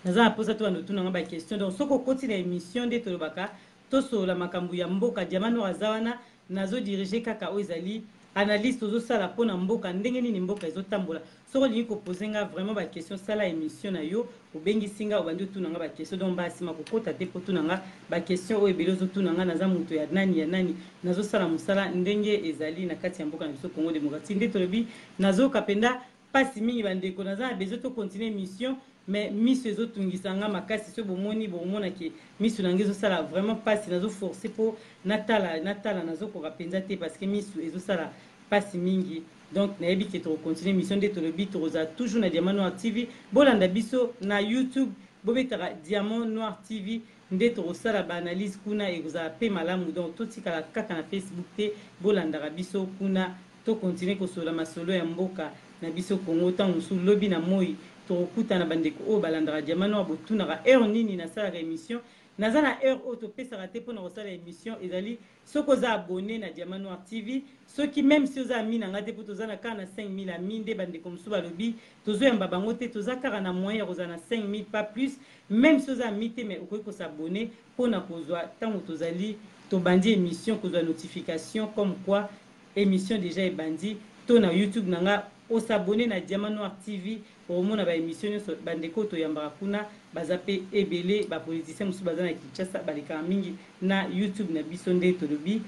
naza na posa to bando tuna nga ba question donc soko koti na émission de tolobaka to so la makambu ya mboka jamano azawana nazo diriger kaka o ezali analyste ozo sala pona mboka ndenge nini mboka ezo tambola soko lingi ko poser nga vraiment ba question sala émission na yo o bengi singa o bando tuna nga ba question donc ba sima ko kota te po tuna nga ba question o ebelo zo tuna nga naza muto ya nani nazo sala musala ndenge ezali na kati ya mboka na biso Congo démocratique nde tolobi nazo kapenda pasi mingi bandeko naza na besoin to continuer mission mais miso ezo tungisa nga makasi so bomona ke miso na ngezo sala vraiment pasi nazo forcer po natala nazo ko kapenza te parce que miso ezo sala pasi mingi. Donc na yebi ke to continuer mission de tolobi toza toujours na Diamant Noir TV bolanda biso na YouTube bobetaka Diamant Noir TV nde tokosala baanalyse kuna ekozala pe malamu donc totikala kaka na Facebook te bolandaka biso kuna tokontinue kosola masolo ya mboka na biso Congo ntango mosusu lobi na moi tokokutana bandeko oyo balandaka Diamant Noir botunaka heure nini nasalaka émission naza na heure oyo topesaka te mpona kosala émission ezali soki oza abonné na Diamant Noir TV soki même si oza ami na nga te mpo toza na kaka na 5000 ami nde bandeko mosusu balobi tozoyamba bango te toza kaka na moyen ya kozala na 5000 pas plus même si oza ami te mais okoki kosabonné mpona kozwa ntango tozali tobandi émission kozwa notification comme quoi émission déjà ebandi to na YouTube na nga osabonné na Diamant Noir TV omona ba émission nyonso bandeko toyambaka kuna baza pe ebele ba politicien mosusu baza na Kinshasa balekaka mingi na YouTube na biso nde tolobi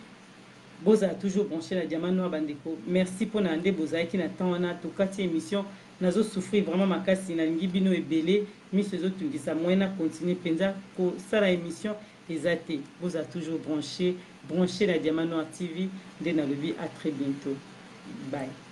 boza toujours branché na Diamant Noir bandeko. Merci pour na nde bozaki na temps wana tokati émission nazo souffrir vraiment makasi na lingi bino ebele miso ezotungisa moyen na continuer penza ko sala émission ezate boza toujours branché na Diamant Noir TV nde na lobi à très bientôt. Bye.